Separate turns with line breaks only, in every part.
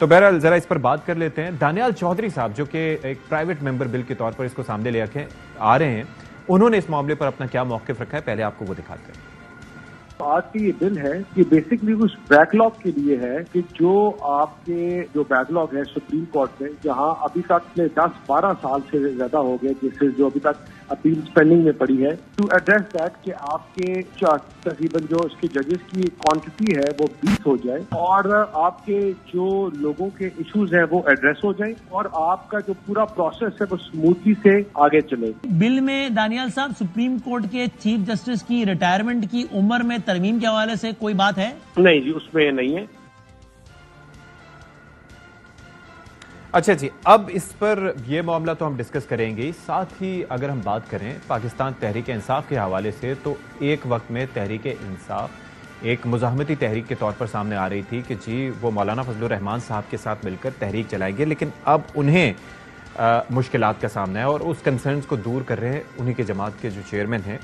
تو بہرحال ذرا اس پر بات کر لیتے ہیں. دانیال چودھری صاحب جو کہ ایک پرائیویٹ ممبر بل کے طور پر اس کو سامنے لے کے آ رہے ہیں, انہوں نے اس معاملے پر اپنا کیا موقف رکھا ہے, پہلے آپ کو وہ دکھاتے ہیں.
آج کی یہ بل ہے یہ بیسکلی اس بیک لاگ کے لیے ہے کہ جو آپ کے جو بیک لاگ ہے سپریم کورٹ میں, جہاں ابھی تک 10-12 سال سے زیادہ ہو گئے جس سے جو ابھی تک اپیل پینڈنگ میں پڑی ہے, ٹو ایڈریس دیٹ کہ آپ کے تقریباً جو اس کے ججز کی کوانٹٹی ہے وہ 20 ہو جائے اور آپ کے جو لوگوں کے ایشوز ہیں وہ ایڈریس ہو جائیں اور آپ کا جو پورا پروسیس ہے وہ اسموتھلی سے آگے چلے.
بل میں دانیال صاحب سپریم کورٹ کے چیف جسٹس کی ریٹائرمنٹ کی عمر میں ترمیم کے حوالے سے کوئی بات ہے؟
نہیں جی, اس میں نہیں ہے.
اچھا جی, اب اس پر یہ معاملہ تو ہم ڈسکس کریں گے. ساتھ ہی اگر ہم بات کریں پاکستان تحریک انصاف کے حوالے سے, تو ایک وقت میں تحریک انصاف ایک مزاحمتی تحریک کے طور پر سامنے آ رہی تھی کہ جی وہ مولانا فضل الرحمان صاحب کے ساتھ مل کر تحریک چلائیں گے, لیکن اب انہیں مشکلات کا سامنا ہے اور اس کنسرنز کو دور کر رہے ہیں انہی کے جماعت کے جو چیئرمین ہیں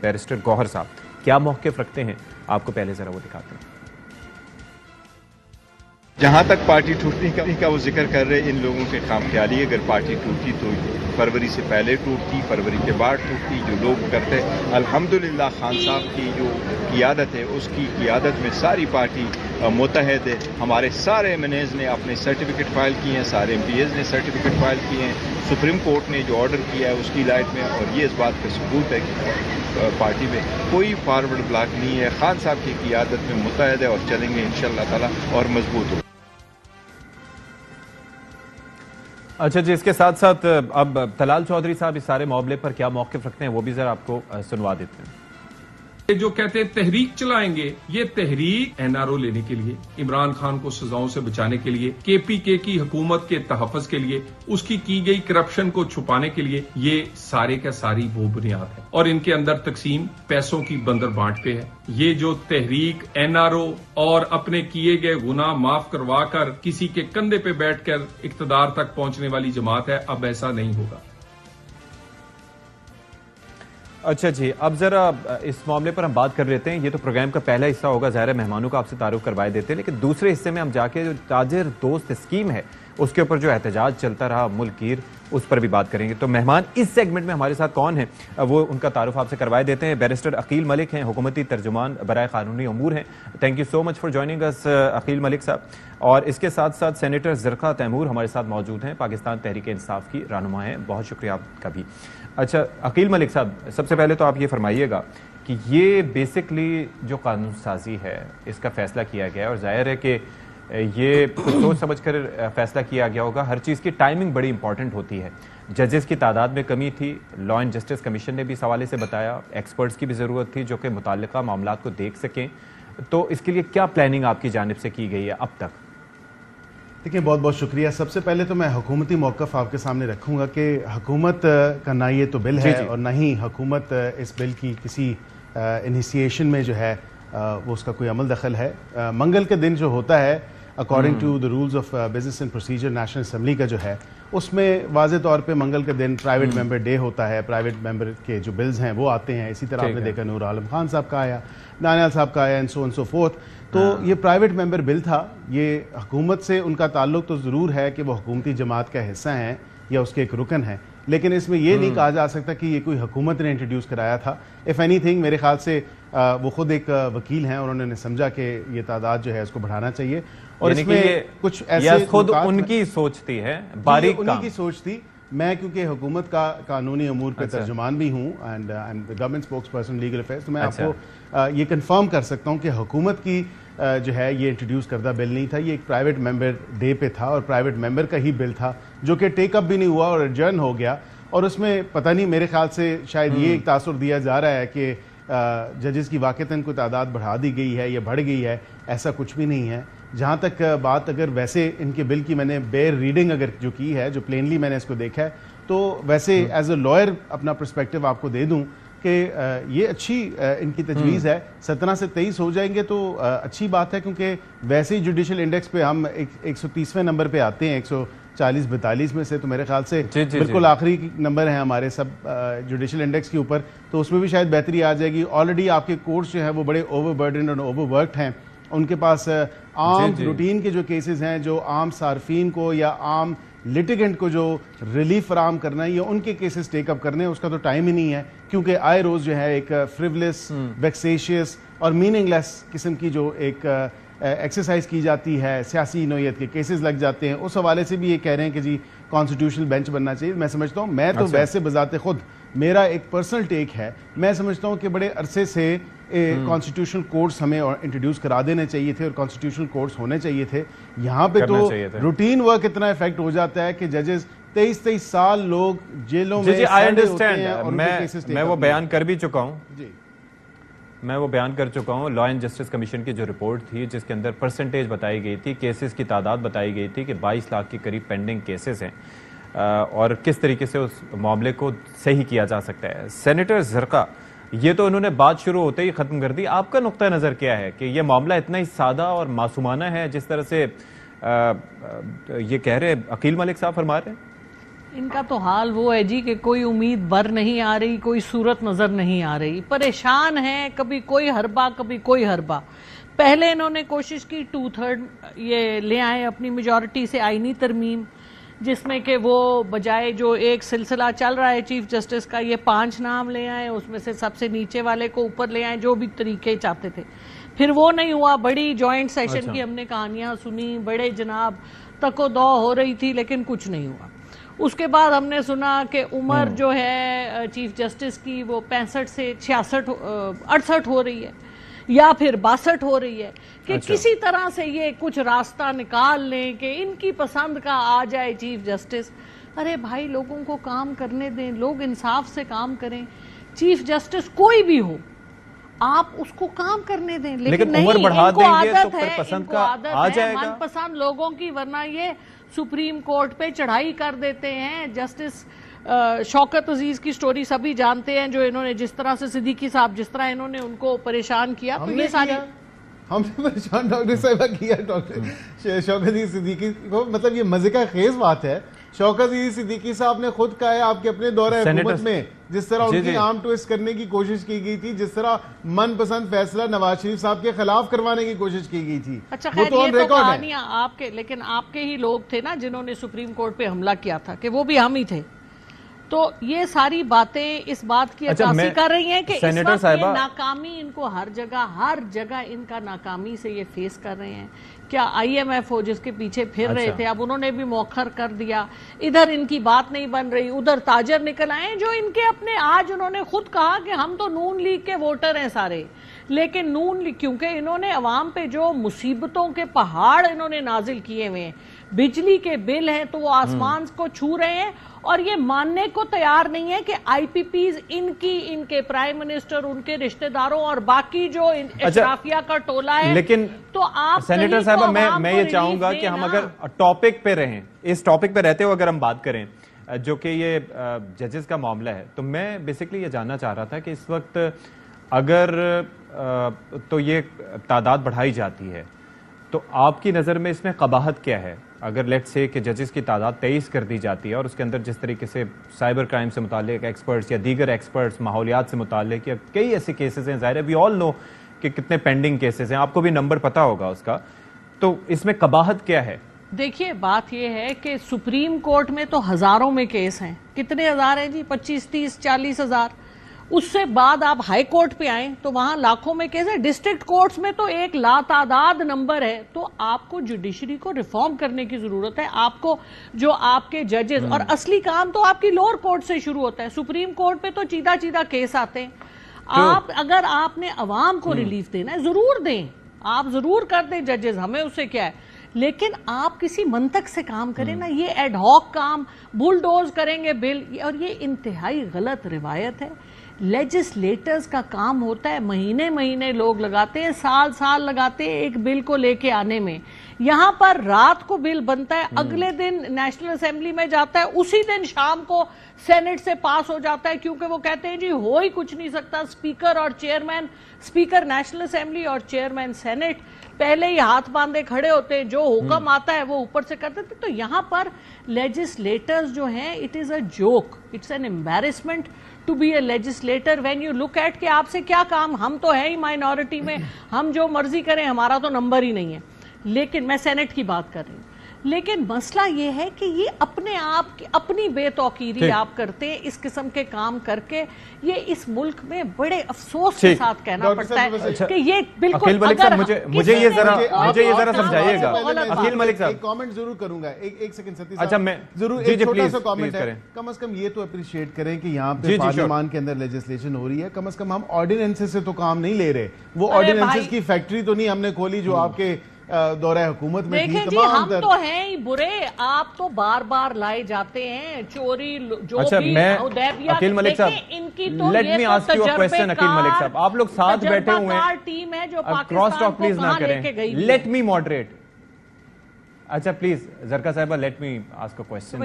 بیرسٹر گوہر صاحب. کیا موقف رکھتے ہیں آپ کو پہلے ذرا وہ دکھاتے ہیں.
جہاں تک پارٹی ٹوٹنے کا وہ ذکر کر رہے, ان لوگوں کے خام خیالی, اگر پارٹی ٹوٹی تو فروری سے پہلے ٹوٹتی, فروری کے بعد ٹوٹتی, جو لوگ کرتے. الحمدللہ خان صاحب کی جو قیادت ہے اس کی قیادت میں ساری پارٹی متحد ہے. ہمارے سارے ایم این ایز نے اپنے سرٹیفکیٹ فائل کیے ہیں, سارے ایم پی ایز نے سرٹیفکیٹ فائل کیے ہیں. سپریم کورٹ نے جو آرڈر کیا ہے اس کی لائٹ میں, اور یہ اس بات کا ثبوت ہے کہ پارٹی میں کوئی فارورڈ بلاک نہیں ہے. خان صاحب کی قیادت میں متحد ہے اور چلیں گے انشاءاللہ تعالی اور مضبوط ہو.
اچھا جی, اس کے ساتھ ساتھ اب طلال چودھری صاحب اس سارے معاملے پر کیا موقف رکھتے ہیں وہ بھی ذرا آپ کو سنوا دیتے ہیں.
جو کہتے ہیں تحریک چلائیں گے, یہ تحریک این آر او لینے کے لیے, عمران خان کو سزاؤں سے بچانے کے لیے, کے پی کے کی حکومت کے تحفظ کے لیے, اس کی گئی کرپشن کو چھپانے کے لیے, یہ سارے کا ساری وہ بنیاد ہے. اور ان کے اندر تقسیم پیسوں کی بندر بانٹ پہ ہے. یہ جو تحریک این آر او اور اپنے کیے گئے گناہ معاف کروا کر کسی کے کندھے پہ بیٹھ کر اقتدار تک پہنچنے والی جماعت ہے, اب ایسا نہیں ہوگا.
اچھا جی, اب ذرا اس معاملے پر ہم بات کر لیتے ہیں. یہ تو پروگرام کا پہلا حصہ ہوگا, ظاہر مہمانوں کا آپ سے تعارف کروائے دیتے ہیں, لیکن دوسرے حصے میں ہم جا کے جو تاجر دوست اسکیم ہے اس کے اوپر جو احتجاج چلتا رہا ملک گیر, اس پر بھی بات کریں گے. تو مہمان اس سیگمنٹ میں ہمارے ساتھ کون ہیں وہ ان کا تعارف آپ سے کروائے دیتے ہیں. بیرسٹر عقیل ملک ہیں, حکومتی ترجمان برائے قانونی امور ہیں. Thank you so much for joining اس عقیل ملک صاحب. اور اس کے ساتھ ساتھ سینیٹر زرقا تیمور ہمارے ساتھ موجود ہیں, پاکستان تحریک انصاف کی رہنما ہیں. بہت شکریہ آپ کا بھی. اچھا عقیل ملک صاحب, سب سے پہلے تو آپ یہ فرمائیے گا کہ یہ بیسکلی جو قانون سازی ہے اس کا فیصلہ کیا گیا ہے, اور ظاہر ہے کہ یہ کچھ سوچ سمجھ کر فیصلہ کیا گیا ہوگا. ہر چیز کی ٹائمنگ بڑی امپورٹنٹ ہوتی ہے. ججز کی تعداد میں کمی تھی, لا اینڈ جسٹس کمیشن نے بھی اس حوالے سے بتایا, ایکسپرٹس کی بھی ضرورت تھی جو کہ متعلقہ معاملات کو دیکھ سکیں. تو اس کے لیے کیا پلاننگ آپ کی جانب سے کی گئی ہے اب تک؟
دیکھیں, بہت بہت شکریہ. سب سے پہلے تو میں حکومتی موقف آپ کے سامنے رکھوں گا کہ حکومت کا نہ یہ تو بل ہے اور نہ ہی حکومت اس بل کی کسی انیشیشن میں جو ہے وہ اس کا کوئی عمل دخل ہے. منگل کے دن جو ہوتا ہے according to the rules of business and procedure national assembly کا جو ہے, اس میں واضح طور پہ منگل کے دن پرائیویٹ ممبر ڈے ہوتا ہے. پرائیویٹ ممبر کے جو بلز ہیں وہ آتے ہیں. اسی طرح آپ نے دیکھا نور عالم خان صاحب کا آیا, دانیال صاحب کا آیا, اینڈ سو فورتھ. تو یہ پرائیویٹ ممبر بل تھا. یہ حکومت سے ان کا تعلق تو ضرور ہے کہ وہ حکومتی جماعت کا حصہ ہیں یا اس کے ایک رکن ہیں, لیکن اس میں یہ نہیں کہا جا سکتا کہ یہ کوئی حکومت نے انٹروڈیوس کرایا تھا. اف اینی تھنگ میرے خیال سے وہ خود ایک وکیل ہیں اور انہوں نے سمجھا کہ یہ تعداد جو ہے اس کو بڑھانا چاہیے. اور اس میں کچھ ایسے
خود ان کی سوچ تھی, ہے باریک
انہی کی سوچ تھی. میں کیونکہ حکومت کا قانونی امور پہ ترجمان بھی ہوں and government spokes person legal affairs, تو میں آپ کو یہ کنفرم کر سکتا ہوں کہ حکومت کی جو ہے یہ انٹروڈیوس کردہ بل نہیں تھا. یہ ایک پرائیویٹ ممبر ڈے پہ تھا اور پرائیویٹ ممبر کا ہی بل تھا جو کہ ٹیک اپ بھی نہیں ہوا اور ایڈجرن ہو گیا. اور اس میں پتہ نہیں, میرے خیال سے شاید یہ ایک تاثر دیا جا رہا ہے کہ ججز کی واقعتاً کوئی تعداد بڑھا دی گئی ہے یا بڑھ گئی ہے. ایسا کچھ بھی نہیں ہے. جہاں تک بات اگر ویسے ان کے بل کی میں نے بیر ریڈنگ اگر جو کی ہے, جو پلینلی میں نے اس کو دیکھا ہے, تو ویسے ایز اے لائر اپنا پرسپیکٹو آپ کو دے دوں کہ یہ اچھی ان کی تجویز ہے. 17 سے 23 ہو جائیں گے تو اچھی بات ہے, کیونکہ ویسے ہی جوڈیشل انڈیکس پہ ہم 130ویں نمبر پہ آتے ہیں 140-42 میں سے, تو میرے خیال سے بالکل آخری نمبر ہیں ہمارے سب جوڈیشل انڈیکس کے اوپر. تو اس میں بھی شاید بہتری آ جائے گی. آلریڈی آپ کے کورٹس جو ہیں وہ بڑے اوور برڈنڈ اور اوور ورکڈ ہیں, ان کے پاس عام روٹین کے جو کیسز ہیں جو عام صارفین کو یا عام لٹیگنٹ کو جو ریلیف فراہم کرنا ہے یا ان کے کیسز ٹیک اپ کرنے ہیں، اس کا تو ٹائم ہی نہیں ہے، کیونکہ آئے روز جو ہے ایک فریولس، ویکسیشیس اور میننگ لیس قسم کی جو ایک ایکسرسائز کی جاتی ہے، سیاسی نوعیت کے کیسز لگ جاتے ہیں. اس حوالے سے بھی یہ کہہ رہے ہیں کہ جی کانسٹیٹیوشنل بینچ بننا چاہیے. میں سمجھتا ہوں، میں تو ویسے بذات خود میرا ایک پرسنل ٹیک ہے، میں سمجھتا ہوں کہ بڑے عرصے سے کانسٹیٹیوشنل کورٹس ہمیں انٹروڈیوس کرا دینے چاہیے تھے اور کانسٹیٹیوشنل کورٹس ہونے چاہیے تھے. یہاں پہ تو روٹین ورک اتنا افیکٹ ہو جاتا ہے کہ ججز 23 سال لوگ جیلوں میں
میں وہ بیان کر بھی چکا ہوں. میں وہ بیان کر چکا ہوں. لا اینڈ جسٹس کمیشن کی جو رپورٹ تھی جس کے اندر پرسنٹیج بتائی گئی تھی، کیسز کی تعداد بتائی گئی تھی کہ 22 لاکھ کے قریب پینڈنگ کیسز ہیں اور کس طریقے سے اس معاملے کو صحیح کیا جا سکتا ہے. سینیٹر زرقا، یہ تو انہوں نے بات شروع ہوتے ہی ختم کر دی. آپ کا نقطہ نظر کیا ہے کہ یہ معاملہ اتنا ہی سادہ اور معصومانہ ہے جس طرح سے یہ کہہ رہے عقیل ملک صاحب فرما رہے ہیں؟
ان کا تو حال وہ ہے جی کہ کوئی امید بر نہیں آ رہی، کوئی صورت نظر نہیں آ رہی، پریشان ہیں، کبھی کوئی حربہ کبھی کوئی حربہ. پہلے انہوں نے کوشش کی 2/3 یہ لے آئے اپنی میجورٹی سے آئینی ترمیم، جس میں کہ وہ بجائے جو ایک سلسلہ چل رہا ہے چیف جسٹس کا، یہ 5 نام لے آئے، اس میں سے سب سے نیچے والے کو اوپر لے آئے، جو بھی طریقے چاہتے تھے. پھر وہ نہیں ہوا. بڑی جوائنٹ سیشن کی ہم نے کہانیاں سنی، بڑے جناب تک و دو ہو رہی تھی، لیکن کچھ نہیں ہوا. اس کے بعد ہم نے سنا کہ عمر جو ہے چیف جسٹس کی وہ 65 سے 68 ہو رہی ہے یا پھر 62 ہو رہی ہے، کہ کسی طرح سے یہ کچھ راستہ نکال لیں کہ ان کی پسند کا آ جائے چیف جسٹس. ارے بھائی، لوگوں کو کام کرنے دیں، لوگ انصاف سے کام کریں. چیف جسٹس کوئی بھی ہو، آپ اس کو کام کرنے دیں، لیکن نہیں، ان کو عادت ہے، ان کو عادت ہے من پسند لوگوں کی. ورنہ یہ سپریم کورٹ پہ چڑھائی کر دیتے ہیں. جسٹس شوکت عزیز کی سٹوری سبھی جانتے ہیں، جو انہوں نے جس طرح سے صدیقی صاحب جس طرح انہوں نے ان کو پریشان کیا. تو یہ ساری
ہم نے پریشان ڈاکٹر صاحبہ کیا ڈاکٹر شوکت عزیز صدیقی کو. مطلب یہ مزے کا خیز بات ہے. شوکت عزیز صدیقی صاحب نے خود کہا ہے آپ کے اپنے دورہ حکومت میں جس طرح ان کی عام ٹویسٹ کرنے کی کوشش کی گئی تھی، جس طرح من پسند فیصلہ نواز شریف صاحب کے خلاف کروانے کی کوشش کی گئی تھی.
اچھا خیر، یہ تو کہانیاں آپ کے، لیکن آپ کے ہی لوگ تھے نا جنہوں نے سپریم کورٹ پہ حملہ کیا تھا، کہ وہ بھی ہم ہی تھے. تو یہ ساری باتیں اس بات کی عکاسی کر رہی ہیں کہ اس وقت یہ ناکامی ان کو ہر جگہ ان کا ناکامی سے یہ فیس کر رہے ہیں. کیا آئی ایم ایف ہو جس کے پیچھے پھر رہے تھے، اب انہوں نے بھی مؤخر کر دیا. ادھر ان کی بات نہیں بن رہی، ادھر تاجر نکل آئے جو ان کے اپنے، آج انہوں نے خود کہا کہ ہم تو نون لیگ کے ووٹر ہیں سارے، لیکن نون لیگ کیونکہ انہوں نے عوام پہ جو مصیبتوں کے پہاڑ انہوں نے نازل کیے ہوئے ہیں، بجلی کے بل ہیں تو وہ آسمان کو چھو رہے ہیں، اور یہ ماننے کو تیار نہیں ہے کہ آئی پی پیز ان کے پرائم منسٹر، ان کے رشتہ داروں اور باقی جو اشرافیہ کا ٹولہ ہے.
لیکن
تو آپ
سینیٹر صاحبہ میں یہ چاہوں گا کہ ہم اگر ٹاپک پہ رہیں، اس ٹاپک پہ رہتے ہوئے اگر ہم بات کریں جو کہ یہ ججز کا معاملہ ہے، تو میں بیسکلی یہ جاننا چاہ رہا تھا کہ اس وقت اگر تو یہ تعداد بڑھائی جاتی ہے تو آپ کی نظر میں اس میں قباحت کیا ہے؟ اگر لیٹ سے کہ ججز کی تعداد 23 کر دی جاتی ہے اور اس کے اندر جس طریقے سے سائبر کرائم سے متعلق ایکسپرٹس یا دیگر ایکسپرٹس، ماحولیات سے متعلق یا کئی ایسے کیسز ہیں، ظاہر ہے وی آل نو کہ کتنے پینڈنگ کیسز ہیں، آپ کو بھی نمبر پتا ہوگا اس کا، تو اس میں قباحت کیا ہے؟
دیکھیے بات یہ ہے کہ سپریم کورٹ میں تو ہزاروں میں کیس ہیں. کتنے ہزار ہیں جی؟ 25, 30, 40 ہزار. اس سے بعد آپ ہائی کورٹ پہ آئیں تو وہاں لاکھوں میں کیس ہے. ڈسٹرکٹ کورٹس میں تو ایک لاتعداد نمبر ہے. تو آپ کو جوڈیشری کو ریفارم کرنے کی ضرورت ہے. آپ کو جو آپ کے ججز، اور اصلی کام تو آپ کی لوور کورٹ سے شروع ہوتا ہے. سپریم کورٹ پہ تو چیدہ کیس آتے ہیں. اگر آپ نے عوام کو ریلیف دینا ہے ضرور دیں، آپ ضرور کر دیں ججز، ہمیں اس سے کیا ہے، لیکن آپ کسی منطق سے کام کریں نا. یہ ایڈ ہاک کام، بلڈوز کریں گے بل، اور یہ انتہائی غلط روایت ہے. لیجسلیٹرز کا کام ہوتا ہے، مہینے لوگ لگاتے ہیں، سال لگاتے ہیں ایک بل کو لے کے آنے میں. یہاں پر رات کو بل بنتا ہے, اگلے دن نیشنل اسمبلی میں جاتا ہے, اسی دن شام کو سینٹ سے پاس ہو جاتا ہے, کیونکہ وہ کہتے ہیں جی ہو ہی کچھ نہیں سکتا, اسپیکر اور چیئرمین, اسپیکر نیشنل اسمبلی اور چیئرمین سینٹ پہلے ہی ہاتھ باندھے کھڑے ہوتے ہیں, جو حکم آتا ہے وہ اوپر سے کرتے تھے. تو یہاں پر لیجسلیٹرز جو ہیں, it is a joke, it's an embarrassment to be a legislator when you look at کہ آپ سے کیا کام, ہم تو ہیں ہی مائنورٹی میں, ہم جو مرضی کریں, ہمارا تو نمبر ہی نہیں ہے. لیکن میں سینٹ کی بات کر رہی ہوں, لیکن مسئلہ یہ ہے کہ یہ اپنے آپ کی اپنی بے توقیری آپ کرتے ہیں اس قسم کے کام کر کے. یہ اس ملک میں بڑے افسوس کے ساتھ کہنا پڑتا ہے کہ یہ بالکل, اگر
مجھے یہ ذرا سمجھائیے گا عقیل ملک صاحب.
ایک کامنٹ ضرور کروں گا, ایک سیکنڈ ستی
اچھا میں
ضرور ایک چھوٹا سا کامنٹ ہے. کم از کم یہ تو اپریشیٹ کریں کہ یہاں پہ پارلیمان کے اندر لیجسلیشن ہو رہی ہے, کم از کم ہم آرڈیننسز سے تو کام نہیں لے رہے. وہ آرڈیننسز کی فیکٹری تو نہیں ہم نے کھولی جو آپ کے دورہ حکومت میں
دیکھیں جی, ہم تو ہیں ہی برے, آپ تو بار بار لائے جاتے ہیں چوری جو بھی
عقیل ملک صاحب,
ان کی تو
let me ask you a question. Aqeel Malik sahab, آپ لوگ ساتھ بیٹھے ہوئے ہیں,
ٹیم ہے جو
کراس ٹاک پلیز نہ
لے کے
کریں,
گئی.
Let me moderate. اچھا please Zarka sahiba, let me ask a question.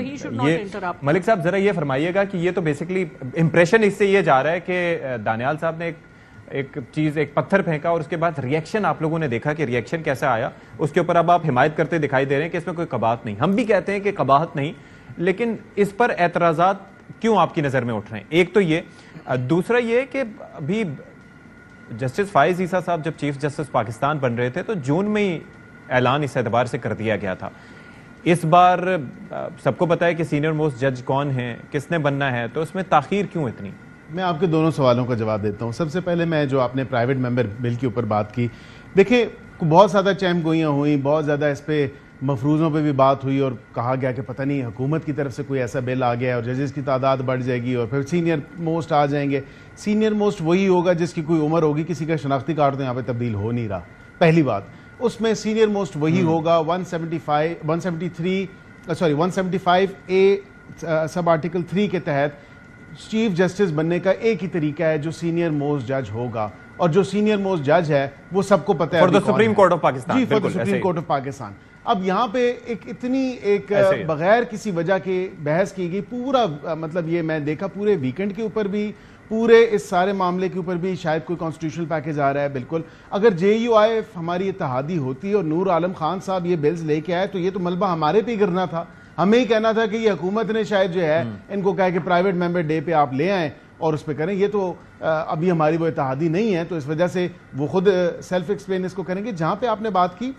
Malik sahab ذرا یہ فرمائیے گا کہ یہ تو بیسیکلی امپریشن اس سے یہ جا رہا ہے کہ دانیال صاحب نے ایک پتھر پھینکا اور اس کے بعد ریئیکشن آپ لوگوں نے دیکھا کہ ریئیکشن کیسا آیا, اس کے اوپر اب آپ حمایت کرتے دکھائی دے رہے ہیں کہ اس میں کوئی قباحت نہیں. ہم بھی کہتے ہیں کہ قباحت نہیں, لیکن اس پر اعتراضات کیوں آپ کی نظر میں اٹھ رہے ہیں؟ ایک تو یہ, دوسرا یہ کہ ابھی جسٹس فائز عیسیٰ صاحب جب چیف جسٹس پاکستان بن رہے تھے تو جون میں ہی اعلان اس اعتبار سے کر دیا گیا تھا. اس بار سب کو پتا ہے کہ سینئر موسٹ جج کون ہیں, کس نے بننا ہے, تو اس میں تاخیر کیوں اتنی؟
میں آپ کے دونوں سوالوں کا جواب دیتا ہوں. سب سے پہلے میں جو آپ نے پرائیویٹ ممبر بل کے اوپر بات کی, دیکھیں بہت زیادہ چیم گوئیاں ہوئیں, بہت زیادہ اس پہ مفروضوں پہ بھی بات ہوئی اور کہا گیا کہ پتہ نہیں حکومت کی طرف سے کوئی ایسا بل آ گیا اور ججز کی تعداد بڑھ جائے گی اور پھر سینئر موسٹ آ جائیں گے. سینئر موسٹ وہی ہوگا جس کی کوئی عمر ہوگی, کسی کا شناختی کارڈ تو یہاں پہ تبدیل ہو نہیں رہا. پہلی بات, اس میں سینئر موسٹ وہی ہوگا. 175A سب آرٹیکل 3 کے تحت چیف جسٹس بننے کا ایک ہی طریقہ ہے جو سینئر موسٹ جج ہوگا, اور جو سینئر موسٹ جج ہے وہ سب کو پتہ ہے
for the supreme court of Pakistan.
جی, for the supreme court of Pakistan. اب یہاں پہ ایک بغیر کسی وجہ کے بحث کی گئی. پورا مطلب یہ میں دیکھا پورے ویکنڈ کے اوپر بھی, پورے اس سارے معاملے کے اوپر بھی شاید کوئی کانسٹیٹیوشنل پیکج آ رہا ہے. بالکل اگر JUI ہماری اتحادی ہوتی اور نور عالم خان صاحب یہ بلز لے کے آئے تو یہ تو ملبہ ہمارے پہ ہی گرنا تھا. ہمیں ہی کہنا تھا کہ یہ حکومت نے شاید جو ہے ان کو کہا کہ پرائیویٹ ممبر ڈے پہ آپ لے آئیں اور اس پہ کریں. یہ تو ابھی ہماری وہ اتحادی نہیں ہے, تو اس وجہ سے وہ خود سیلف ایکسپلین اس کو کریں گے. جہاں پہ آپ نے بات کی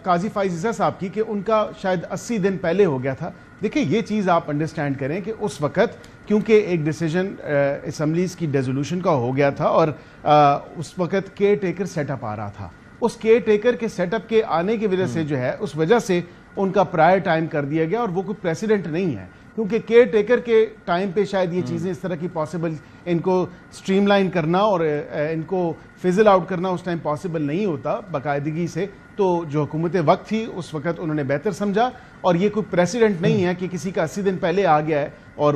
قاضی فائز عیسیٰ صاحب کی کہ ان کا شاید 80 دن پہلے ہو گیا تھا, دیکھیں یہ چیز آپ انڈرسٹینڈ کریں کہ اس وقت کیونکہ ایک ڈیسیجن اسمبلیز کی ڈیزولوشن کا ہو گیا تھا اور اس وقت کیئر ٹیکر سیٹ اپ آ رہا تھا. اس کیئر ٹیکر کے سیٹ اپ کے آنے کی وجہ سے جو ہے اس وجہ سے ان کا پرائر ٹائم کر دیا گیا, اور وہ کوئی پریسیڈنٹ نہیں ہے کیونکہ کیئر ٹیکر کے ٹائم پہ شاید یہ چیزیں اس طرح کی پاسبل, ان کو سٹریم لائن کرنا اور ان کو فزل آؤٹ کرنا اس ٹائم پاسبل نہیں ہوتا باقاعدگی سے. تو جو حکومت وقت تھی اس وقت انہوں نے بہتر سمجھا, اور یہ کوئی پریسیڈنٹ نہیں ہے کہ کسی کا 80 دن پہلے آ گیا ہے اور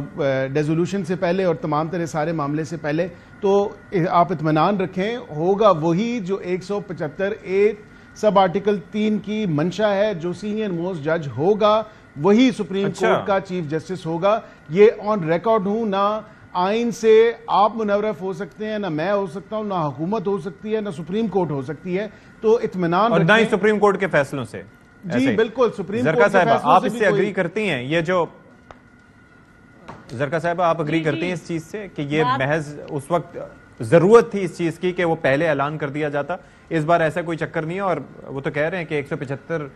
ڈیزولوشن سے پہلے اور تمام طرح سارے معاملے سے پہلے. تو آپ اطمینان رکھیں, ہوگا وہی جو 175A سب آرٹیکل 3 کی منشا ہے, جو سینئر موسٹ جج ہوگا وہی سپریم کورٹ کا چیف جسٹس ہوگا. یہ آن ریکارڈ ہوں, نہ آئین سے آپ منورف ہو سکتے ہیں, نہ میں ہو سکتا ہوں, نہ حکومت ہو سکتی ہے, نہ سپریم کورٹ ہو سکتی ہے. تو اطمینان
اور نہ ہی سپریم کورٹ کے فیصلوں سے.
جی بالکل, سپریم
زرکا صاحبہ آپ اس سے اگری کرتی ہیں, یہ جو زرکا صاحبہ آپ اگری کرتی ہیں اس چیز سے کہ یہ محض اس وقت ضرورت تھی اس چیز کی کہ وہ پہلے اعلان کر دیا جاتا, اس بار ایسا کوئی چکر نہیں ہے, اور وہ تو کہہ رہے ہیں کہ 175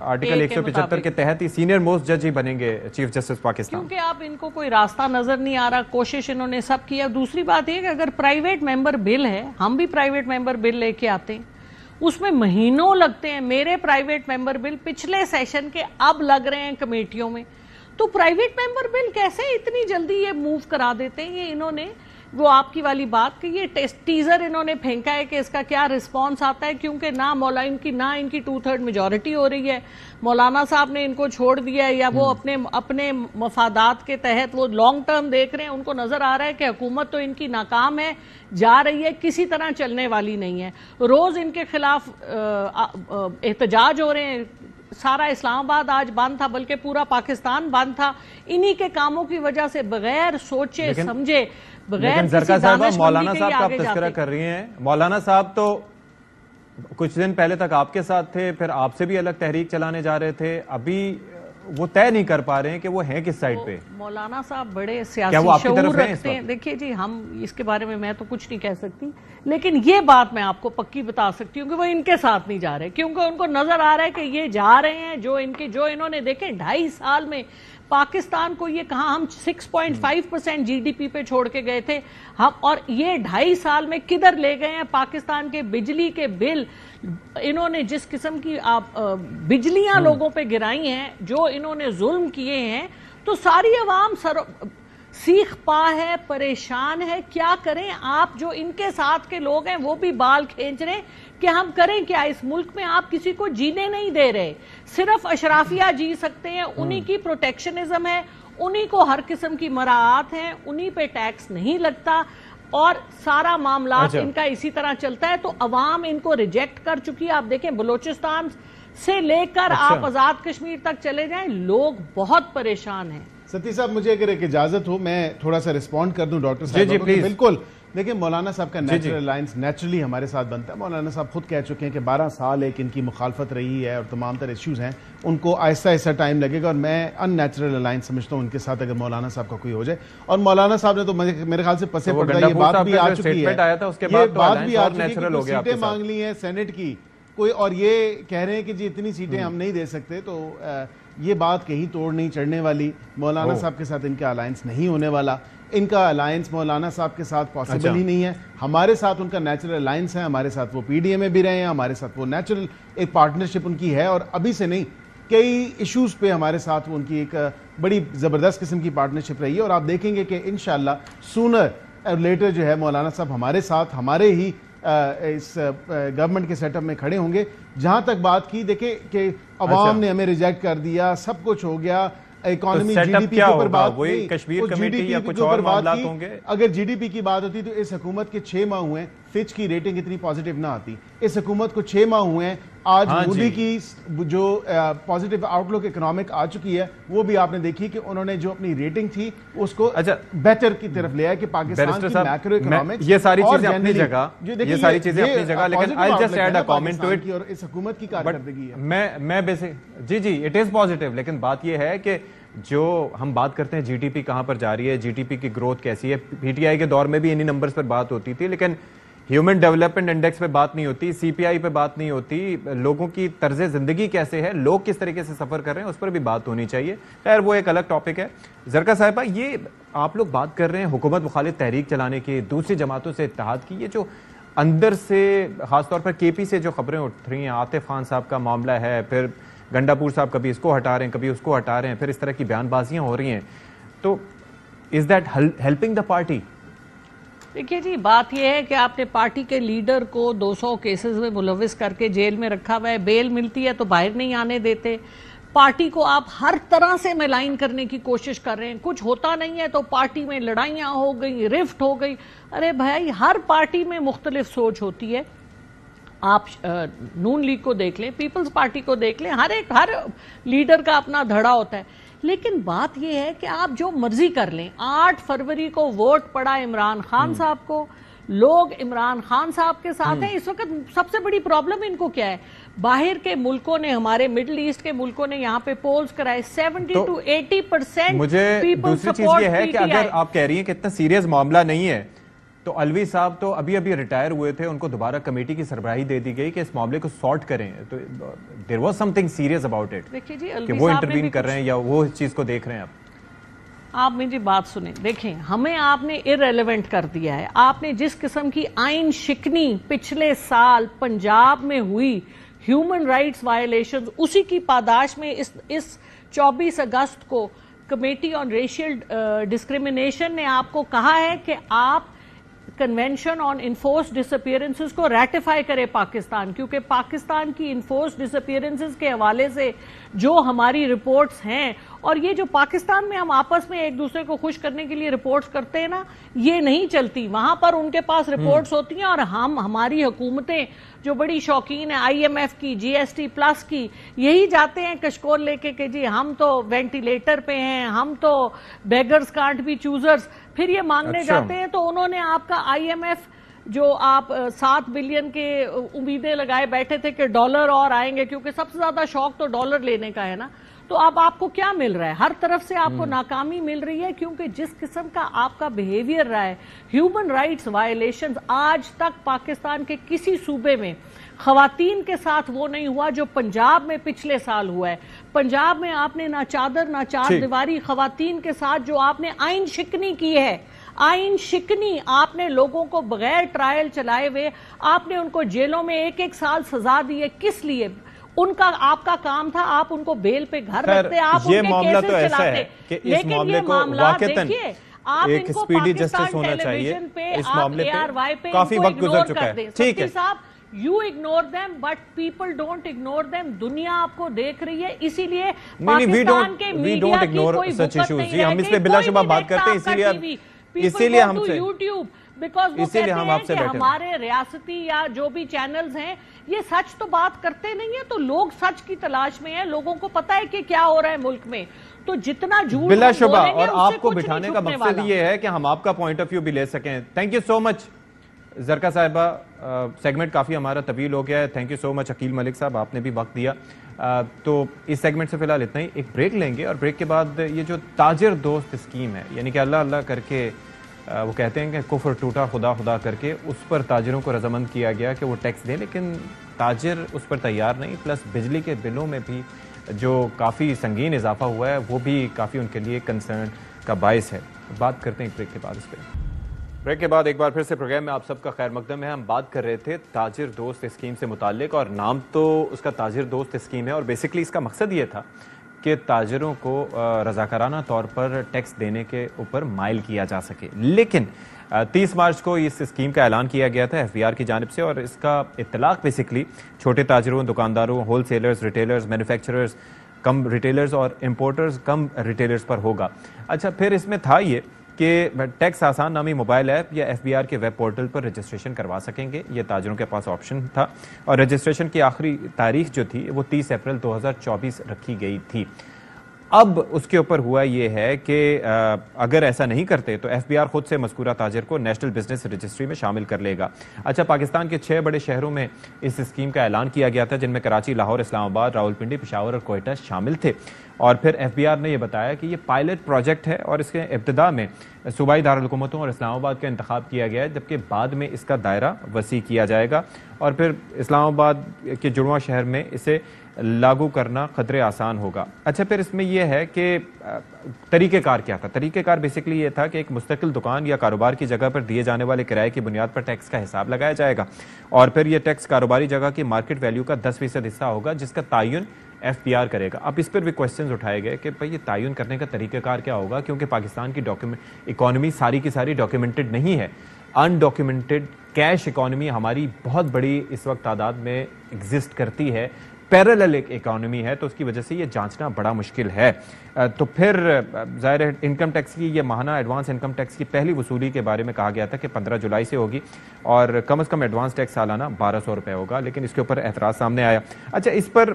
آرٹیکل 175 کے تحت ہی سینئر موسٹ جج ہی بنیں گے چیف جسٹس پاکستان.
کیونکہ اب ان کو کوئی راستہ نظر نہیں آ رہا, کوشش انہوں نے سب کیا. دوسری بات یہ کہ اگر پرائیویٹ ممبر بل ہے, ہم بھی پرائیویٹ ممبر بل لے کے آتے ہیں, اس میں مہینوں لگتے ہیں. میرے پرائیویٹ ممبر بل پچھلے سیشن کے اب لگ رہے ہیں کمیٹیوں میں, تو پرائیویٹ ممبر بل کیسے اتنی جلدی یہ موو کرا دیتے ہیں؟ یہ انہوں نے وہ آپ کی والی بات کہ یہ ٹیزر انہوں نے پھینکا ہے کہ اس کا کیا رسپانس آتا ہے، کیونکہ نہ ان کی 2/3 میجورٹی ہو رہی ہے، مولانا صاحب نے ان کو چھوڑ دیا ہے، یا وہ اپنے مفادات کے تحت وہ لانگ ٹرم دیکھ رہے ہیں، ان کو نظر آ رہا ہے کہ حکومت تو ان کی ناکام ہے، جا رہی ہے، کسی طرح چلنے والی نہیں ہے، روز ان کے خلاف احتجاج ہو رہے ہیں، سارا اسلام آباد آج بند تھا، بلکہ پورا پاکستان بند تھا، انہی کے کاموں کی وجہ سے، بغیر سوچے سمجھے، بغیر
زرکا صاحبہ مولانا صاحب کا آپ تذکرہ کر رہی ہیں، مولانا صاحب تو کچھ دن پہلے تک آپ کے ساتھ تھے، پھر آپ سے بھی الگ تحریک چلانے جا رہے تھے، ابھی وہ طے نہیں کر پا رہے ہیں کہ وہ ہیں کس سائڈ پہ.
مولانا صاحب بڑے سیاسی شعور رکھتے ہیں. دیکھیے جی ہم اس کے بارے میں تو کچھ نہیں کہہ سکتی، لیکن یہ بات میں آپ کو پکی بتا سکتی ہوں کہ وہ ان کے ساتھ نہیں جا رہے، کیونکہ ان کو نظر آ رہا ہے کہ یہ جا رہے ہیں جو انہوں نے دیکھیں 2.5 سال میں پاکستان کو یہ کہاں ہم 6.5% جی ڈی پی پہ چھوڑ کے گئے تھے ہم، اور یہ 2.5 سال میں کدھر لے گئے ہیں. پاکستان کے بجلی کے بل انہوں نے جس قسم کی بجلیاں لوگوں پہ گرائی ہیں، جو انہوں نے ظلم کیے ہیں، تو ساری عوام سیخ پا ہے، پریشان ہے. کیا کریں؟ آپ جو ان کے ساتھ کے لوگ ہیں وہ بھی بال کھینچ رہے کہ ہم کریں کیا؟ اس ملک میں آپ کسی کو جینے نہیں دے رہے، صرف اشرافیہ جی سکتے ہیں، انہی کی پروٹیکشنزم ہے، انہی کو ہر قسم کی مراعات ہیں، انہی پہ ٹیکس نہیں لگتا، اور سارا معاملات ان کا اسی طرح چلتا ہے. تو عوام ان کو ریجیکٹ کر چکی ہے. آپ دیکھیں بلوچستان سے لے کر آپ آزاد کشمیر تک چلے جائیں، لوگ بہت پریشان ہیں.
ستی صاحب مجھے اگر ایک اجازت ہو میں تھوڑا سا رسپونڈ کر دوں ڈاکٹر صاحب.
جی پلیز.
بالکل دیکھیں مولانا صاحب کا نیچرل الائنس نیچرلی ہمارے ساتھ بنتا ہے. مولانا صاحب خود کہہ چکے ہیں کہ 12 سال ایک ان کی مخالفت رہی ہے اور تمام تر ایشوز ہیں، ان کو آہستہ آہستہ ٹائم لگے گا، اور میں ان نیچرل الائنس سمجھتا ہوں ان کے ساتھ اگر مولانا صاحب کا کوئی ہو جائے. اور مولانا صاحب نے تو میرے خیال سے پسے پردہ یہ بات بھی آ چکی ہے، یہ بات بھی آ چکی ہے کہ سیٹیں مانگ لی ہیں سینٹ کی کوئی، اور یہ کہہ رہے ہیں کہ جی اتنی سیٹیں ہم نہیں دے سکتے. تو یہ بات کہیں توڑ نہیں چڑھنے والی. مولانا صاحب کے ساتھ ان کا الائنس نہیں ہونے والا، ان کا الائنس مولانا صاحب کے ساتھ پاسبل ہی نہیں ہے. ہمارے ساتھ ان کا نیچرل الائنس ہے، ہمارے ساتھ وہ پی ڈی اے میں بھی رہے ہیں، ہمارے ساتھ وہ نیچرل ایک پارٹنرشپ ان کی ہے، اور ابھی سے نہیں کئی ایشوز پہ ہمارے ساتھ وہ ان کی ایک بڑی زبردست قسم کی پارٹنرشپ رہی ہے. اور آپ دیکھیں گے کہ انشاءاللہ سونر اور لیٹر جو ہے مولانا صاحب ہمارے ساتھ ہمارے ہی اس گورنمنٹ کے سیٹ اپ میں کھڑے ہوں گے. جہاں تک بات کی دیکھیں کہ عوام نے ہمیں ریجیکٹ کر دیا، سب کچھ ہو گیا، اکانومی جی ڈی پی کے اوپر بات کی. اگر جی ڈی پی کی بات ہوتی تو اس حکومت کے 6 ماہ ہوئے ہیں، فچ کی ریٹنگ اتنی پازیٹیو نہ آتی. اس حکومت کو 6 ماہ ہوئے ہیں، آج مودی کی جو پازیٹیو آؤٹ لک اکنامک آ چکی ہے وہ بھی آپ نے دیکھی کہ انہوں نے جو اپنی ریٹنگ تھی اس کو بہتر کی طرف لے آئے کہ پاکستان کی میکرو اکنامکس
یہ ساری چیزیں اپنی جگہ، یہ ساری چیزیں اپنی جگہ، لیکن I'll just add a comment to it.
اور اس حکومت کی کارکردگی ہے
میں بیسک جی اٹ از پازیٹیو، لیکن بات یہ ہے کہ جو ہم بات کرتے ہیں جی ٹی پی کہاں پر جا رہی ہے، جی ٹی پی کی گروتھ کیسی ہے، پی ٹی آئی کے دور میں بھی انہی نمبرز پر بات ہوتی تھی، لیکن ہیومن ڈیولپمنٹ انڈیکس پہ بات نہیں ہوتی، سی پی آئی پہ بات نہیں ہوتی، لوگوں کی طرز زندگی کیسے ہے، لوگ کس طریقے سے سفر کر رہے ہیں اس پر بھی بات ہونی چاہیے. خیر وہ ایک الگ ٹاپک ہے. زرکا صاحبہ یہ آپ لوگ بات کر رہے ہیں حکومت مخالف تحریک چلانے کی، دوسری جماعتوں سے اتحاد کی، یہ جو اندر سے خاص طور پر کے پی سے جو خبریں اٹھ رہی ہیں، عاطف خان صاحب کا معاملہ ہے، پھر گنڈا پور صاحب کبھی اس کو ہٹا رہے ہیں کبھی اس کو ہٹا رہے ہیں، پھر اس طرح کی بیان بازیاں ہو رہی ہیں، تو is that helping the party?
دیکھیے جی بات یہ ہے کہ آپ نے پارٹی کے لیڈر کو 200 کیسز میں ملوث کر کے جیل میں رکھا ہوا ہے، بیل ملتی ہے تو باہر نہیں آنے دیتے. پارٹی کو آپ ہر طرح سے ملائن کرنے کی کوشش کر رہے ہیں، کچھ ہوتا نہیں ہے تو پارٹی میں لڑائیاں ہو گئی، رفٹ ہو گئی. ارے بھائی ہر پارٹی میں مختلف سوچ ہوتی ہے. آپ نون لیگ کو دیکھ لیں، پیپلز پارٹی کو دیکھ لیں، ہر لیڈر کا اپنا دھڑا ہوتا ہے. لیکن بات یہ ہے کہ آپ جو مرضی کر لیں، 8 فروری کو ووٹ پڑا عمران خان صاحب کو، لوگ عمران خان صاحب کے ساتھ ہیں. اس وقت سب سے بڑی پرابلم ان کو کیا ہے؟ باہر کے ملکوں نے، ہمارے مڈل ایسٹ کے ملکوں نے یہاں پہ پولز کرائے 70 to 80%.
مجھے دوسری چیز یہ ہے کہ اگر آپ کہہ رہی ہیں کہ اتنا سیریس معاملہ نہیں ہے تو الوی صاحب تو ابھی ریٹائر ہوئے تھے، ان کو دوبارہ کمیٹی کی سربراہی دے دی گئی کہ اس معاملے کو سارٹ کریں، تو there was some thing serious about it کہ وہ انٹروین کر رہے ہیں یا وہ اس چیز کو دیکھ رہے ہیں.
آپ میری بات سنیں، دیکھیں ہمیں آپ نے irrelevant کر دیا ہے. آپ نے جس قسم کی آئین شکنی پچھلے سال پنجاب میں ہوئی، ہیومن رائٹس وائلیشنز، اسی کی پاداش میں اس 24 اگست کو کمیٹی آن ریشیل ڈسکریمنیشن نے آپ کو کہا ہے کہ آپ convention on enforced dish appearances کو ریٹیفائی کرے پاکستان، کیونکہ پاکستان کی انفورسڈ ڈس اپیئرنسز کے حوالے سے جو ہماری رپورٹس ہیں، اور یہ جو پاکستان میں ہم آپس میں ایک دوسرے کو خوش کرنے کے لیے رپورٹس کرتے ہیں نا، یہ نہیں چلتی. وہاں پر ان کے پاس رپورٹس ہوتی ہیں، اور ہماری حکومتیں جو بڑی شوقین ہیں IMF کی، GST+ کی، یہی جاتے ہیں کشکول لے کے کہ جی ہم تو وینٹیلیٹر پہ ہیں، ہم تو بیگرز کانٹ بی چوزرز، پھر یہ مانگنے جاتے ہیں. تو انہوں نے آپ کا IMF جو آپ 7 بلین کے امیدیں لگائے بیٹھے تھے کہ ڈالر اور آئیں گے، کیونکہ سب سے زیادہ شوق تو ڈالر لینے کا ہے نا، تو اب آپ کو کیا مل رہا ہے؟ ہر طرف سے آپ کو ناکامی مل رہی ہے، کیونکہ جس قسم کا آپ کا بیہیویئر رہا ہے، ہیومن رائٹس وائلیشنز، آج تک پاکستان کے کسی صوبے میں خواتین کے ساتھ وہ نہیں ہوا جو پنجاب میں پچھلے سال ہوا ہے. پنجاب میں آپ نے نہ چادر نہ چار دیواری خواتین کے ساتھ جو آپ نے آئین شکنی کی ہے، آئین شکنی، آپ نے لوگوں کو بغیر ٹرائل چلائے ہوئے آپ نے ان کو جیلوں میں 1-1 سال سزا دی ہے. کس لیے؟ ان کا آپ کا کام تھا، آپ ان کو بیل پہ گھر رکھتے، آپ ان کے کیسز چلاتے، لیکن یہ معاملات دیکھیے آپ ان کو پاکستان ٹیلی ویژن پہ آپ ARY پہ ان کو اگنور کر دیں. سفتی صاحب you ignore them but people don't ignore them. دنیا آپ کو دیکھ رہی ہے، اسی لیے پاکستان کے میڈیا کی کوئی وقت نہیں رہ گئی،
بلا شبہ بات کرتے ہیں، اسی لیے ہم سے
یوٹیوب، بیکاز وہ کہتے ہیں کہ ہمارے ریاستی یا جو بھی چینلز ہیں یہ سچ تو بات کرتے نہیں ہیں، تو لوگ سچ کی تلاش میں ہیں، لوگوں کو پتا ہے کہ کیا ہو رہا ہے ملک میں، تو جتنا جھوٹ
بلا شبہ، اور آپ کو بٹھانے کا مقصد یہ ہے کہ ہم آپ کا پوائنٹ آف ویو بھی لے سکیں. تھینک یو سو مچ زرکا صاحبہ، سیگمنٹ کافی ہمارا طویل ہو گیا ہے. تھینک یو سو مچ عقیل ملک صاحب، آپ نے بھی وقت دیا. تو اس سیگمنٹ سے فی الحال اتنا ہی، ایک بریک لیں گے، اور بریک کے بعد یہ جو تاجر دوست اسکیم ہے، یعنی کہ اللہ اللہ کر کے وہ کہتے ہیں کہ کفر ٹوٹا خدا خدا کر کے، اس پر تاجروں کو رضامند کیا گیا کہ وہ ٹیکس دیں، لیکن تاجر اس پر تیار نہیں. پلس بجلی کے بلوں میں بھی جو کافی سنگین اضافہ ہوا ہے وہ بھی کافی ان کے لیے کنسرن کا باعث ہے. بات کرتے ہیں بریک کے بعد اس پہ. بریک کے بعد ایک بار پھر سے پروگرام میں آپ سب کا خیر مقدم ہے. ہم بات کر رہے تھے تاجر دوست اسکیم سے متعلق، اور نام تو اس کا تاجر دوست اسکیم ہے، اور بیسکلی اس کا مقصد یہ تھا کہ تاجروں کو رضاکارانہ طور پر ٹیکس دینے کے اوپر مائل کیا جا سکے. لیکن 30 مارچ کو اس اسکیم کا اعلان کیا گیا تھا FBR کی جانب سے، اور اس کا اطلاق بیسکلی چھوٹے تاجروں، دکانداروں، ہول سیلرز، ریٹیلرز، مینوفیکچررز کم ریٹیلرز اور امپورٹرز کم ریٹیلرز پر ہوگا. اچھا، پھر اس میں تھا یہ کہ ٹیکس آسان نامی موبائل ایپ یا FBR کے ویب پورٹل پر رجسٹریشن کروا سکیں گے. یہ تاجروں کے پاس آپشن تھا، اور رجسٹریشن کی آخری تاریخ جو تھی وہ 30 اپریل 2024 رکھی گئی تھی. اب اس کے اوپر ہوا یہ ہے کہ اگر ایسا نہیں کرتے تو FBR خود سے مذکورہ تاجر کو نیشنل بزنس رجسٹری میں شامل کر لے گا. اچھا، پاکستان کے 6 بڑے شہروں میں اس اسکیم کا اعلان کیا گیا تھا، جن میں کراچی، لاہور، اسلام آباد، راولپنڈی، پشاور اور کوئٹہ شامل تھے. اور پھر FBR نے یہ بتایا کہ یہ پائلٹ پروجیکٹ ہے، اور اس کے ابتدا میں صوبائی دارالحکومتوں اور اسلام آباد کا انتخاب کیا گیا ہے، جبکہ بعد میں اس کا دائرہ وسیع کیا جائے گا، اور پھر اسلام آباد کے جڑواں شہر میں اسے لاگو کرنا قدرے آسان ہوگا. اچھا، پھر اس میں یہ ہے کہ طریقہ کار کیا تھا. طریقہ کار بیسکلی یہ تھا کہ ایک مستقل دکان یا کاروبار کی جگہ پر دیے جانے والے کرائے کی بنیاد پر ٹیکس کا حساب لگایا جائے گا، اور پھر یہ ٹیکس کاروباری جگہ کی مارکیٹ ویلیو کا 10% حصہ ہوگا، جس کا تعین FBR کرے گا. اب اس پر بھی کوشچنز اٹھائے گئے کہ بھئی یہ تعین کرنے کا طریقہ کار کیا ہوگا، کیونکہ پاکستان کی اکانومی ساری کی ساری ڈاکیومنٹڈ نہیں ہے. انڈاکیومنٹڈ کیش اکانومی ہماری بہت بڑی اس وقت تعداد میں ایگزسٹ کرتی ہے، پیرالل ایک اکانومی ہے، تو اس کی وجہ سے یہ جانچنا بڑا مشکل ہے. تو پھر ظاہر ہے انکم ٹیکس کی یہ ماہانہ ایڈوانس انکم ٹیکس کی پہلی وصولی کے بارے میں کہا گیا تھا کہ 15 جولائی سے ہوگی، اور کم از کم ایڈوانس ٹیکس سالانہ 1200 روپے ہوگا، لیکن اس کے اوپر اعتراض سامنے آیا. اچھا، اس پر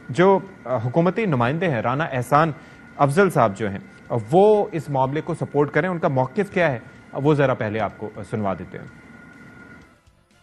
جو حکومتی نمائندے ہیں، رانا احسان افضل صاحب جو ہیں، وہ اس معاملے کو سپورٹ کریں، ان کا موقف کیا ہے وہ ذرا پہلے آپ کو سنوا دیتے ہیں.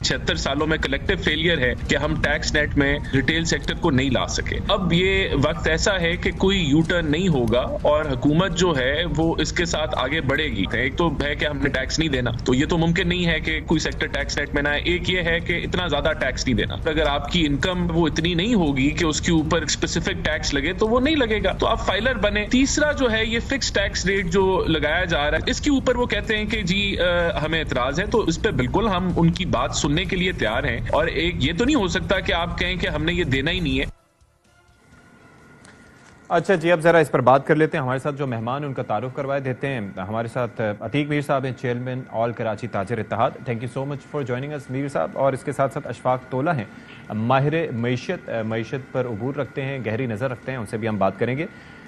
76 سالوں میں کلیکٹیو فیلئر ہے کہ ہم ٹیکس نیٹ میں ریٹیل سیکٹر کو نہیں لا سکے. اب یہ وقت ایسا ہے کہ کوئی یو ٹرن نہیں ہوگا، اور حکومت جو ہے وہ اس کے ساتھ آگے بڑھے گی. ایک تو ہے کہ ہم نے ٹیکس نہیں دینا، تو یہ تو ممکن نہیں ہے کہ کوئی سیکٹر ٹیکس نیٹ میں نہ آئے. ایک یہ ہے کہ اتنا زیادہ ٹیکس نہیں دینا. اگر آپ کی انکم وہ اتنی نہیں ہوگی کہ اس کے اوپر اسپیسیفک ٹیکس لگے تو وہ نہیں لگے گا، تو آپ فائلر بنے. تیسرا جو ہے یہ فکس ٹیکس ریٹ جو لگایا جا رہا ہے، اس کے اوپر وہ کہتے ہیں کہ جی ہمیں اعتراض ہے، تو اس پہ بالکل ہم ان کی بات سننے کے لیے تیار ہیں. اور ایک یہ تو نہیں ہو سکتا کہ آپ کہیں کہ ہم نے یہ دینا ہی نہیں ہے.
اچھا جی، اب ذرا اس پر بات کر لیتے ہیں. ہمارے ساتھ جو مہمان ہیں ان کا تعارف کروائے دیتے ہیں. ہمارے ساتھ عتیق میر صاحب ہیں، چیئرمین آل کراچی تاجر اتحاد. Thank you so much for joining اس میر صاحب. اور اس کے ساتھ ساتھ اشفاق تولہ ہیں، ماہر معیشت پر عبور رکھتے ہیں، گہری نظر رکھتے ہیں، ان سے بھی ہم بات کریں گے.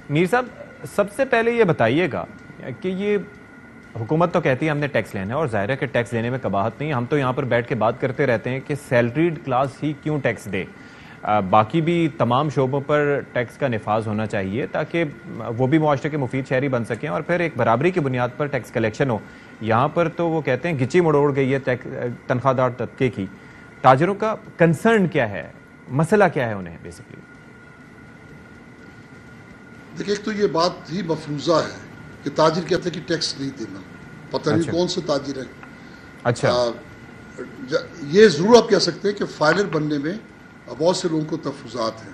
میر صاحب، سب سے پہلے یہ بتائیے گا کہ یہ حکومت تو کہتی ہے ہم نے ٹیکس لینا ہے، اور ظاہر ہے کہ ٹیکس لینے میں قباحت نہیں. ہم تو یہاں پر بیٹھ کے بات کرتے رہتے ہیں کہ سیلریڈ کلاس ہی کیوں ٹیکس دے، باقی بھی تمام شعبوں پر ٹیکس کا نفاذ ہونا چاہیے تاکہ وہ بھی معاشرے کے مفید شہری بن سکیں اور پھر ایک برابری کی بنیاد پر ٹیکس کلیکشن ہو. یہاں پر تو وہ کہتے ہیں گچی مڑوڑ گئی ہے تنخواہ دار طبقے کی. تاجروں کا کنسرن کیا ہے، مسئلہ کیا ہے انہیں بیسکلی؟
دیکھیں، ایک تو یہ بات ہی مفروضہ ہے کہ تاجر کہتے ہیں کہ ٹیکس نہیں دینا. پتہ نہیں کون سے تاجر ہیں.
اچھا،
یہ ضرور آپ کہہ سکتے ہیں کہ فائلر بننے میں بہت سے لوگوں کو تفوضات ہیں،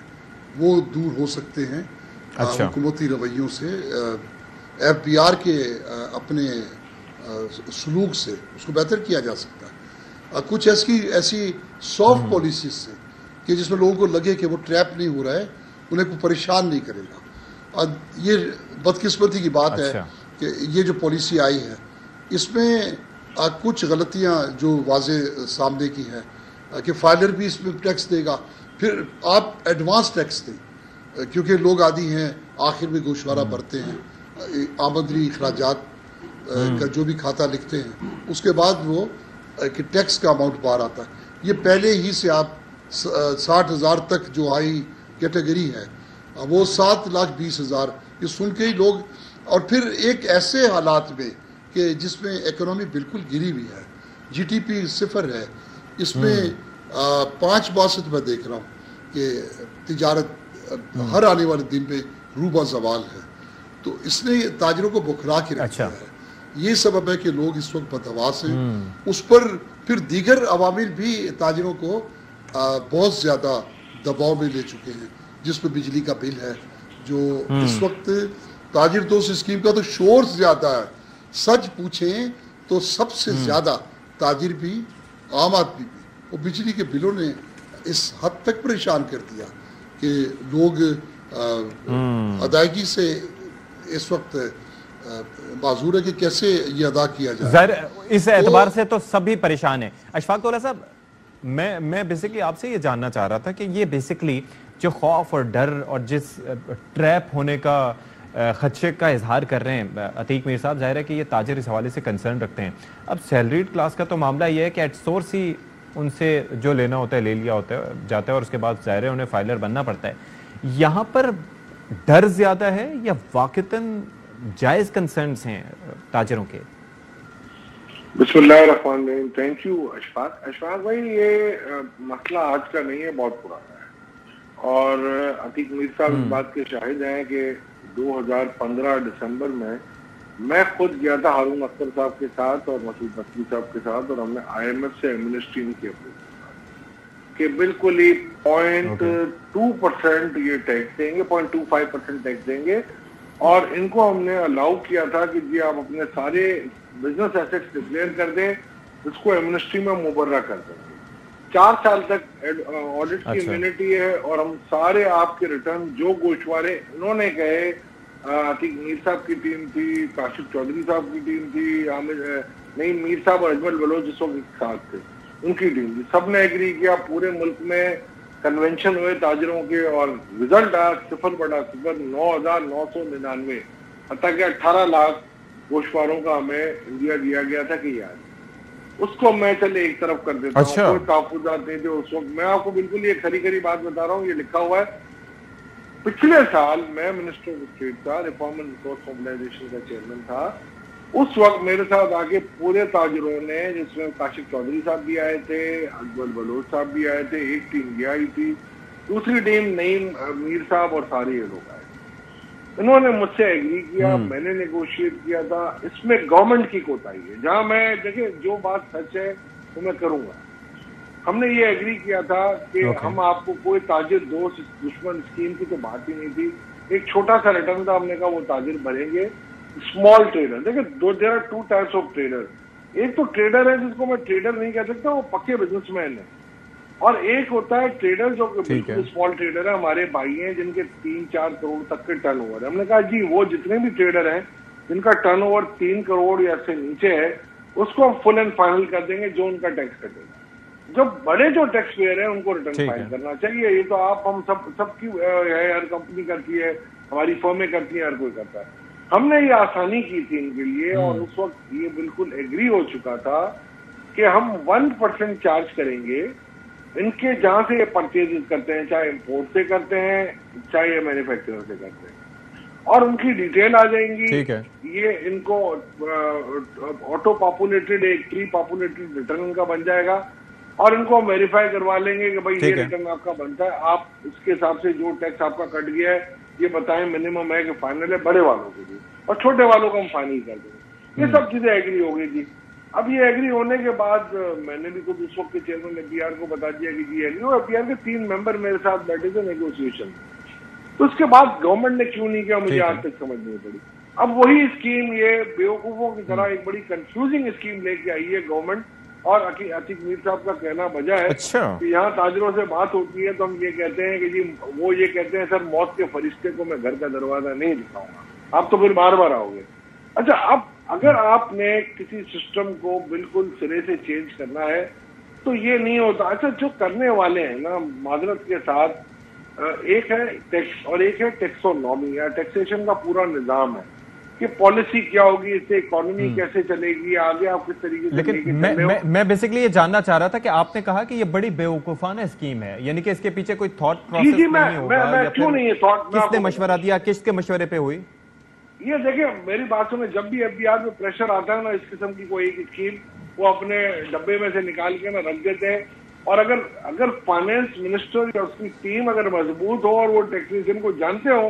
وہ دور ہو سکتے ہیں حکومتی رویوں سے. ایف بی آر کے اپنے سلوک سے اس کو بہتر کیا جا سکتا ہے. کچھ ایسی سافٹ پالیسیز سے کہ جس میں لوگوں کو لگے کہ وہ ٹریپ نہیں ہو رہا ہے، انہیں کوئی پریشان نہیں کرے گا. اور یہ بدقسمتی کی بات ہے کہ یہ جو پالیسی آئی ہے اس میں کچھ غلطیاں جو واضح سامنے کی ہیں کہ فائلر بھی اس میں ٹیکس دے گا. پھر آپ ایڈوانس ٹیکس دیں کیونکہ لوگ عادی ہیں آخر میں گوشوارہ بھرتے ہیں، آمدنی اخراجات کا جو بھی کھاتا لکھتے ہیں اس کے بعد وہ کہ ٹیکس کا اماؤنٹ باہر آتا ہے. یہ پہلے ہی سے آپ 60,000 تک جو ہائی کیٹیگری ہے وہ 7,20,000 یہ سن کے ہی لوگ. اور پھر ایک ایسے حالات میں کہ جس میں اکنامی بالکل گری ہوئی ہے، جی ٹی پی 0 ہے، اس میں 5 باسط میں دیکھ رہا ہوں کہ تجارت ہر آنے والے دن میں روبہ زوال ہے. تو اس نے تاجروں کو بکھرا کے رکھا ہے. یہ سبب ہے کہ لوگ اس وقت بدحواس ہیں. اس پر پھر دیگر عوامل بھی تاجروں کو بہت زیادہ دباؤ میں لے چکے ہیں، جس میں بجلی کا بل ہے جو اس وقت تاجر دوست اسکیم کا تو شور زیادہ ہے. سچ پوچھیں تو سب سے زیادہ تاجر بھی عام آدمی بھی وہ بجلی کے بلوں نے اس حد تک پریشان کر دیا کہ لوگ ادائیگی سے اس وقت معذور ہے کہ کیسے یہ ادا کیا جائے.
اس اعتبار سے تو سبھی پریشان ہیں. اشفاق تولہ صاحب، میں بیسکلی آپ سے یہ جاننا چاہ رہا تھا کہ یہ بیسکلی جو خوف اور ڈر اور جس ٹریپ ہونے کا خدشے کا اظہار کر رہے ہیں عتیق میر صاحب، ظاہر ہے کہ یہ تاجر اس حوالے سے کنسرن رکھتے ہیں. اب سیلریڈ کلاس کا تو معاملہ یہ ہے کہ ایٹ سورس ہی ان سے جو لینا ہوتا ہے لے لیا ہوتا ہے جاتا ہے اور اس کے بعد ظاہر ہے انہیں فائلر بننا پڑتا ہے. یہاں پر ڈر زیادہ ہے یا واقعتاً جائز کنسرنز ہیں تاجروں کے؟
بسم اللہ الرحمن الرحیم. تھینک یو اشفاق بھائی. یہ مسئلہ آج کا نہیں ہے، بہت پرانا ہے. اور عتیق میر صاحب اس بات کے شاہد ہیں کہ 2015 دسمبر میں خود گیا تھا ہارون اختر صاحب کے ساتھ اور مسعود نقوی صاحب کے ساتھ، اور ہم نے آئی ایم ایف سے ایمنسٹی کی اپروچ کہ بالکل ہی 0.2% یہ ٹیکس دیں گے، 0.25% ٹیکس دیں گے. اور ان کو ہم نے الاؤ کیا تھا کہ جی آپ اپنے سارے بزنس ایسٹس ڈکلیئر کر دیں، اس کو ایمنسٹی میں مبرہ کر دیں گے. 4 سال تک آڈٹ کی امیونٹی ہے، اور ہم سارے آپ کے ریٹرن جو گوشوارے انہوں نے کہے، عتیق میر صاحب کی ٹیم تھی، کاشف چودھری صاحب کی ٹیم تھی، میر صاحب اور اجمل بلوچ جس وقت ایک ساتھ تھے ان کی ٹیم تھی، سب نے ایگری کیا. پورے ملک میں کنونشن ہوئے تاجروں کے اور رزلٹ آیا 0.0 9,999، حتیٰ کہ 18 لاکھ گوشواروں کا ہمیں انڈیا دیا گیا تھا کہ یاد. اس کو میں چلے ایک طرف کر دیتا ہوں، کوئی تحفظات نہیں تھے اس وقت. میں آپ کو بالکل یہ کھری کھری بات بتا رہا ہوں، یہ لکھا ہوا ہے. پچھلے سال میں منسٹر آف اسٹیٹ تھا، ریفارم اینڈ ریسورس موبلائزیشن کا چیئرمین تھا. اس وقت میرے ساتھ آگے پورے تاجروں نے، جس میں کاشف چودھری صاحب بھی آئے تھے، اجمل بلوچ صاحب بھی آئے تھے، ایک ٹیم یہ آئی تھی، دوسری ٹیم نعیم میر صاحب اور سارے یہ لوگ آئے. انہوں نے مجھ سے ایگری کیا، میں نے نیگوشیٹ کیا تھا. اس میں گورنمنٹ کی کوتاہی ہے. جہاں میں دیکھیں جو بات سچ ہے وہ میں کروں گا. ہم نے یہ ایگری کیا تھا کہ ہم آپ کو کوئی تاجر دوست دشمن اسکیم کی تو بات ہی نہیں تھی. ایک چھوٹا سا ریٹرن تھا، ہم نے کہا وہ تاجر بھریں گے. اسمال ٹریڈر، دیکھیں there are 2 types of trader. ایک تو ٹریڈر ہے جس کو میں ٹریڈر نہیں کہہ سکتا، وہ پکے بزنس مین ہے. اور ایک ہوتا ہے ٹریڈر جو بالکل اسمال ٹریڈر ہے, ہمارے بھائی ہیں جن کے 3-4 کروڑ تک کے ٹرن اوور ہے. ہم نے کہا جی وہ جتنے بھی ٹریڈر ہیں جن کا ٹرن اوور 3 کروڑ یا سے نیچے ہے اس کو ہم فل اینڈ فائنل کر دیں گے جو ان کا ٹیکس کٹے گا. جو بڑے جو ٹیکس پیئر ہیں ان کو ریٹرن فائل کرنا چاہیے. یہ تو آپ ہم سب کی ہے, ہر کمپنی کرتی ہے, ہماری فرمیں کرتی ہیں, ہر کوئی کرتا ہے. ہم نے یہ آسانی کی تھی ان کے لیے اور اس وقت یہ بالکل ایگری ہو چکا تھا کہ ہم 1% چارج کریں گے ان کے جہاں سے یہ پرچیز کرتے ہیں, چاہے امپورٹ سے کرتے ہیں چاہے یہ مینوفیکچرر سے کرتے ہیں, اور ان کی ڈیٹیل آ جائیں گی. یہ ان کو آٹو پاپولیٹڈ ایک پری پاپولیٹڈ ریٹرن کا بن جائے گا اور ان کو ویریفائی کروا لیں گے کہ بھائی یہ ریٹرن آپ کا بنتا ہے, آپ اس کے حساب سے جو ٹیکس آپ کا کٹ گیا ہے یہ بتائیں منیمم ہے کہ فائنل ہے بڑے والوں کے لیے, اور چھوٹے والوں کو ہم فائنل کر دیں گے. یہ سب چیزیں ایگری ہو گئی تھی. اب یہ ایگری ہونے کے بعد میں نے بھی خود اس وقت کے چیئرمین FBR کو بتا دیا کہ جی ایگری ہو. FBR کے 3 ممبر میرے ساتھ بیٹھے تھے نیگوسیشن. تو اس کے بعد گورنمنٹ نے کیوں نہیں کیا مجھے آج تک سمجھ نہیں پڑی. اب وہی اسکیم یہ بیوقوفوں کی طرح ایک بڑی کنفیوزنگ اسکیم لے کے آئی ہے گورنمنٹ, اور عتیق میر صاحب کا کہنا بجا ہے کہ یہاں تاجروں سے بات ہوتی ہے تو ہم یہ کہتے ہیں کہ جی وہ یہ کہتے ہیں سر موت کے فرشتے کو میں گھر کا دروازہ نہیں دکھاؤں گا, آپ تو پھر بار بار آؤ گے. اچھا, اب اگر آپ نے کسی سسٹم کو بالکل سرے سے چینج کرنا ہے تو یہ نہیں ہوتا. اچھا, جو کرنے والے ہیں نا معذرت کے ساتھ, ایک ہے ٹیکس اور ایک ہے ٹیکسونومی یا ٹیکسیشن کا پورا نظام ہے کہ پالیسی کیا ہوگی, اس سے اکانومی کیسے چلے گی, آگے آپ کس طریقے سے.
لیکن میں بیسکلی یہ جاننا چاہ رہا تھا کہ آپ نے کہا کہ یہ بڑی بیوقوفانہ اسکیم ہے, یعنی کہ اس کے پیچھے کوئی تھاٹ پروسیس نہیں ہوگا,
کیوں نہیں ہے تھاٹ,
کس نے مشورہ دیا, کس کے مشورے پہ ہوئی؟
یہ دیکھیں میری بات سنیں, جب بھی FBR میں پریشر آتا ہے نا اس قسم کی کوئی ایک اسکیم, وہ اپنے ڈبے میں سے نکال کے نا رکھ دیتے ہیں, اور اگر فائنانس منسٹر یا اس کی ٹیم اگر مضبوط ہو اور وہ ٹیکسیشن کو جانتے ہو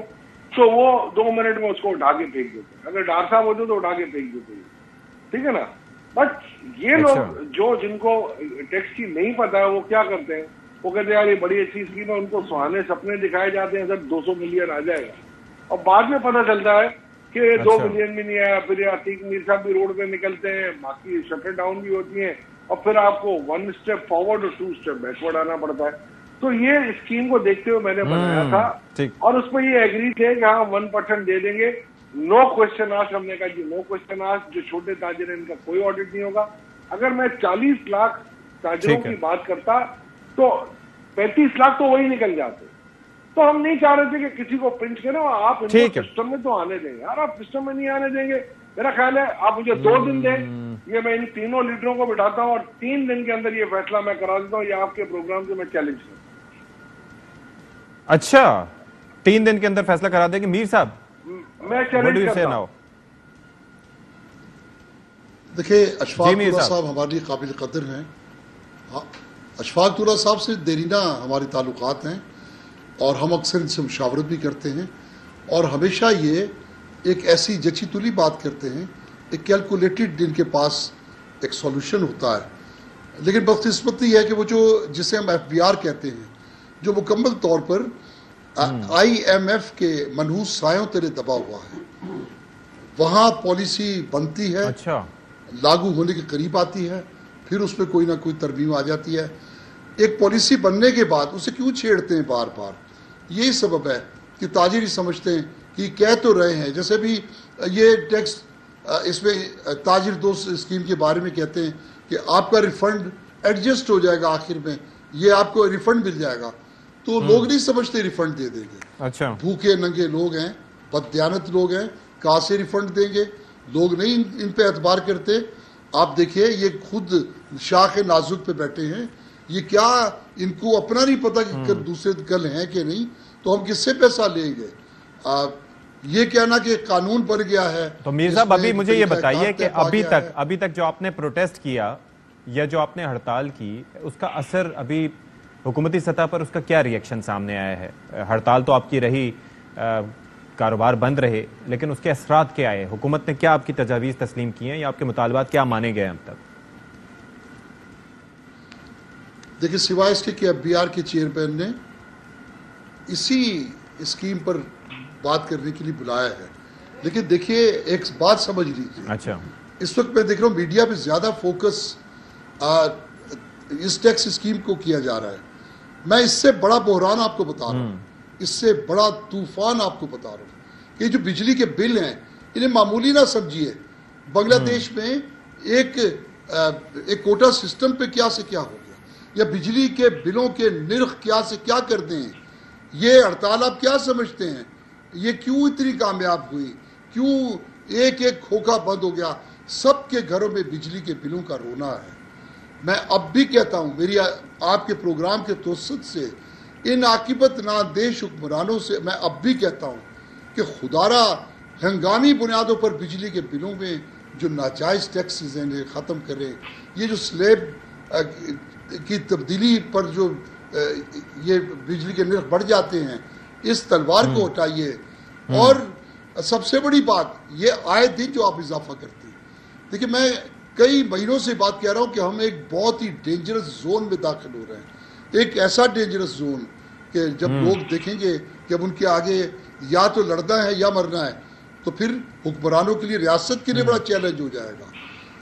تو وہ 2 منٹ میں اس کو اٹھا کے پھینک دیتے ہیں. اگر ڈار صاحب ہوتے تو اٹھا کے پھینک دیتے ہیں, ٹھیک ہے نا. بٹ یہ لوگ جن کو ٹیکس کی نہیں پتا ہے وہ کیا کرتے ہیں, وہ کہتے ہیں یار یہ بڑی اچھی اسکیم ہے, ان کو سہانے سپنے دکھائے جاتے ہیں سر 200 ملین آ جائے گا, اور بعد میں پتہ چلتا ہے کہ 2 ملین بھی نہیں آیا. پھر عتیق میر صاحب بھی روڈ پہ نکلتے ہیں, باقی شٹر ڈاؤن بھی ہوتی ہیں, اور پھر آپ کو 1 اسٹیپ فارورڈ اور 2 اسٹیپ بیکورڈ آنا پڑتا ہے. تو یہ اسکیم کو دیکھتے ہوئے میں نے بنایا تھا, اور اس پہ یہ ایگری تھے کہ ہاں 1% دے دیں گے, نو کوشچن آسک. ہم نے کہا جی نو کوشچن آسک, جو چھوٹے تاجر ہیں ان کا کوئی آڈٹ نہیں ہوگا. اگر میں 40 لاکھ تاجروں کی بات کرتا تو 35 لاکھ تو وہی نکل جاتے. تو ہم نہیں چاہ رہے تھے کہ کسی کو پنچ کریں, اور آپ ان کو سسٹم میں تو آنے دیں گے. یار آپ سسٹم میں نہیں آنے دیں گے, میرا خیال ہے آپ مجھے 2 دن دیں, یہ میں ان تینوں لیڈروں کو بٹھاتا ہوں اور 3 دن کے اندر یہ فیصلہ میں کرا دیتا ہوں. یہ آپ کے پروگرام سے میں چیلنج کرتا ہوں.
اچھا, 3 دن کے اندر فیصلہ کرا دیں گے میر صاحب,
میں چیلنج کرتا ہوں.
دیکھیں اشفاق دورہ صاحب ہمارے قابل قدر ہیں. اشفاق دورہ صاحب سے دیرینہ ہمارے تعلقات ہیں اور ہم اکثر ان سے مشاورت بھی کرتے ہیں, اور ہمیشہ یہ ایک ایسی جچی تلی بات کرتے ہیں, ایک کیلکولیٹڈ جن کے پاس ایک سولوشن ہوتا ہے. لیکن بدقسمتی ہے کہ وہ جو جسے ہم FBR کہتے ہیں, جو مکمل طور پر IMF کے منحوس سایوں تلے دبا ہوا ہے, وہاں پالیسی بنتی ہے, لاگو ہونے کے قریب آتی ہے, پھر اس پہ کوئی نہ کوئی ترمیم آ جاتی ہے. ایک پالیسی بننے کے بعد اسے کیوں چھیڑتے ہیں بار بار, یہی سبب ہے کہ تاجر ہی سمجھتے ہیں کہ کہہ تو رہے ہیں. جیسے بھی یہ ٹیکس اس میں تاجر دوست اسکیم کے بارے میں کہتے ہیں کہ آپ کا ریفنڈ ایڈجسٹ ہو جائے گا, آخر میں یہ آپ کو ریفنڈ مل جائے گا. تو لوگ نہیں سمجھتے ریفنڈ دے دیں گے.
اچھا,
بھوکے ننگے لوگ ہیں, بددیانت لوگ ہیں, کہاں سے ریفنڈ دیں گے؟ لوگ نہیں ان پہ اعتبار کرتے. آپ دیکھیے یہ خود شاخ نازک پہ بیٹھے ہیں, یہ کیا ان کو اپنا نہیں پتا کہ دوسرے کل ہیں کہ نہیں, تو ہم کس سے پیسہ لیں گے؟ یہ کہنا کہ قانون بن گیا ہے.
تو میر صاحب ابھی مجھے یہ بتائیے کہ ابھی تک جو آپ نے پروٹیسٹ کیا یا جو آپ نے ہڑتال کی, اس کا اثر ابھی حکومتی سطح پر اس کا کیا ری ایکشن سامنے آیا ہے؟ ہڑتال تو آپ کی رہی, کاروبار بند رہے, لیکن اس کے اثرات کیا آئے؟ حکومت نے کیا آپ کی تجاویز تسلیم کی ہیں یا آپ کے مطالبات کیا مانے گئے اب تک؟
دیکھیں, سوائے اس کے کہ FBR کے چیئرمین نے اسی اسکیم پر بات کرنے کے لیے بلایا ہے, لیکن دیکھیے ایک بات سمجھ لیجیے.
اچھا,
اس وقت میں دیکھ رہا ہوں میڈیا پہ زیادہ فوکس اس ٹیکس اسکیم کو کیا جا رہا ہے, میں اس سے بڑا بحران آپ کو بتا رہا ہوں, اس سے بڑا طوفان آپ کو بتا رہا ہوں کہ جو بجلی کے بل ہیں انہیں معمولی نہ سمجھیے. بنگلہ دیش میں ایک کوٹا سسٹم پہ کیا سے کیا ہو گیا, یا بجلی کے بلوں کے نرخ کیا سے کیا کر دیں, یہ ہڑتال آپ کیا سمجھتے ہیں, یہ کیوں اتنی کامیاب ہوئی, کیوں ایک کھوکھا بند ہو گیا. سب کے گھروں میں بجلی کے بلوں کا رونا ہے. میں اب بھی کہتا ہوں, میری آپ کے پروگرام کے توسط سے ان عاقبت ناندیش حکمرانوں سے میں اب بھی کہتا ہوں کہ خدارا ہنگامی بنیادوں پر بجلی کے بلوں میں جو ناجائز ٹیکسز ہیں ختم کریں. یہ جو سلیب کی تبدیلی پر جو یہ بجلی کے نرخ بڑھ جاتے ہیں, اس تلوار کو ہٹائیے. اور سب سے بڑی بات, یہ آئے دن جو آپ اضافہ کرتے ہیں, دیکھیں میں کئی مہینوں سے بات کہہ رہا ہوں کہ ہم ایک بہت ہی ڈینجرس زون میں داخل ہو رہے ہیں. ایک ایسا ڈینجرس زون کہ جب لوگ دیکھیں گے کہ اب ان کے آگے یا تو لڑنا ہے یا مرنا ہے, تو پھر حکمرانوں کے لیے, ریاست کے لیے بڑا چیلنج ہو جائے گا.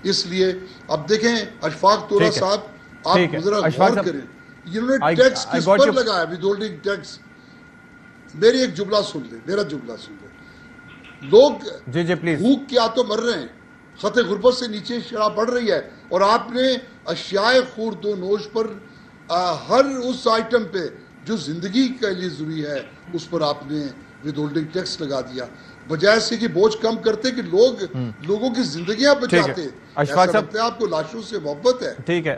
اس لیے اب دیکھیں اشفاق طورہ صاحب, آپ ذرا غور کریں, انہوں نے ٹیکس کس پر لگایا, ود ہولڈنگ ٹیکس. میری ایک جملہ سن لیں, میرا جملہ سن لیں. لوگ بھوک کیا تو مر رہے ہیں, خط غربت سے نیچے شرح بڑھ رہی ہے, اور آپ نے اشیاء خورد و نوش پر ہر اس آئٹم پہ جو زندگی کے لیے ضروری ہے اس پر آپ نے ود ہولڈنگ ٹیکس لگا دیا, بجائے سے کہ بوجھ کم کرتے کہ لوگوں کی زندگیاں بچاتے. ایسا لگتا ہے آپ کو لاشوں سے محبت ہے.
ٹھیک ہے.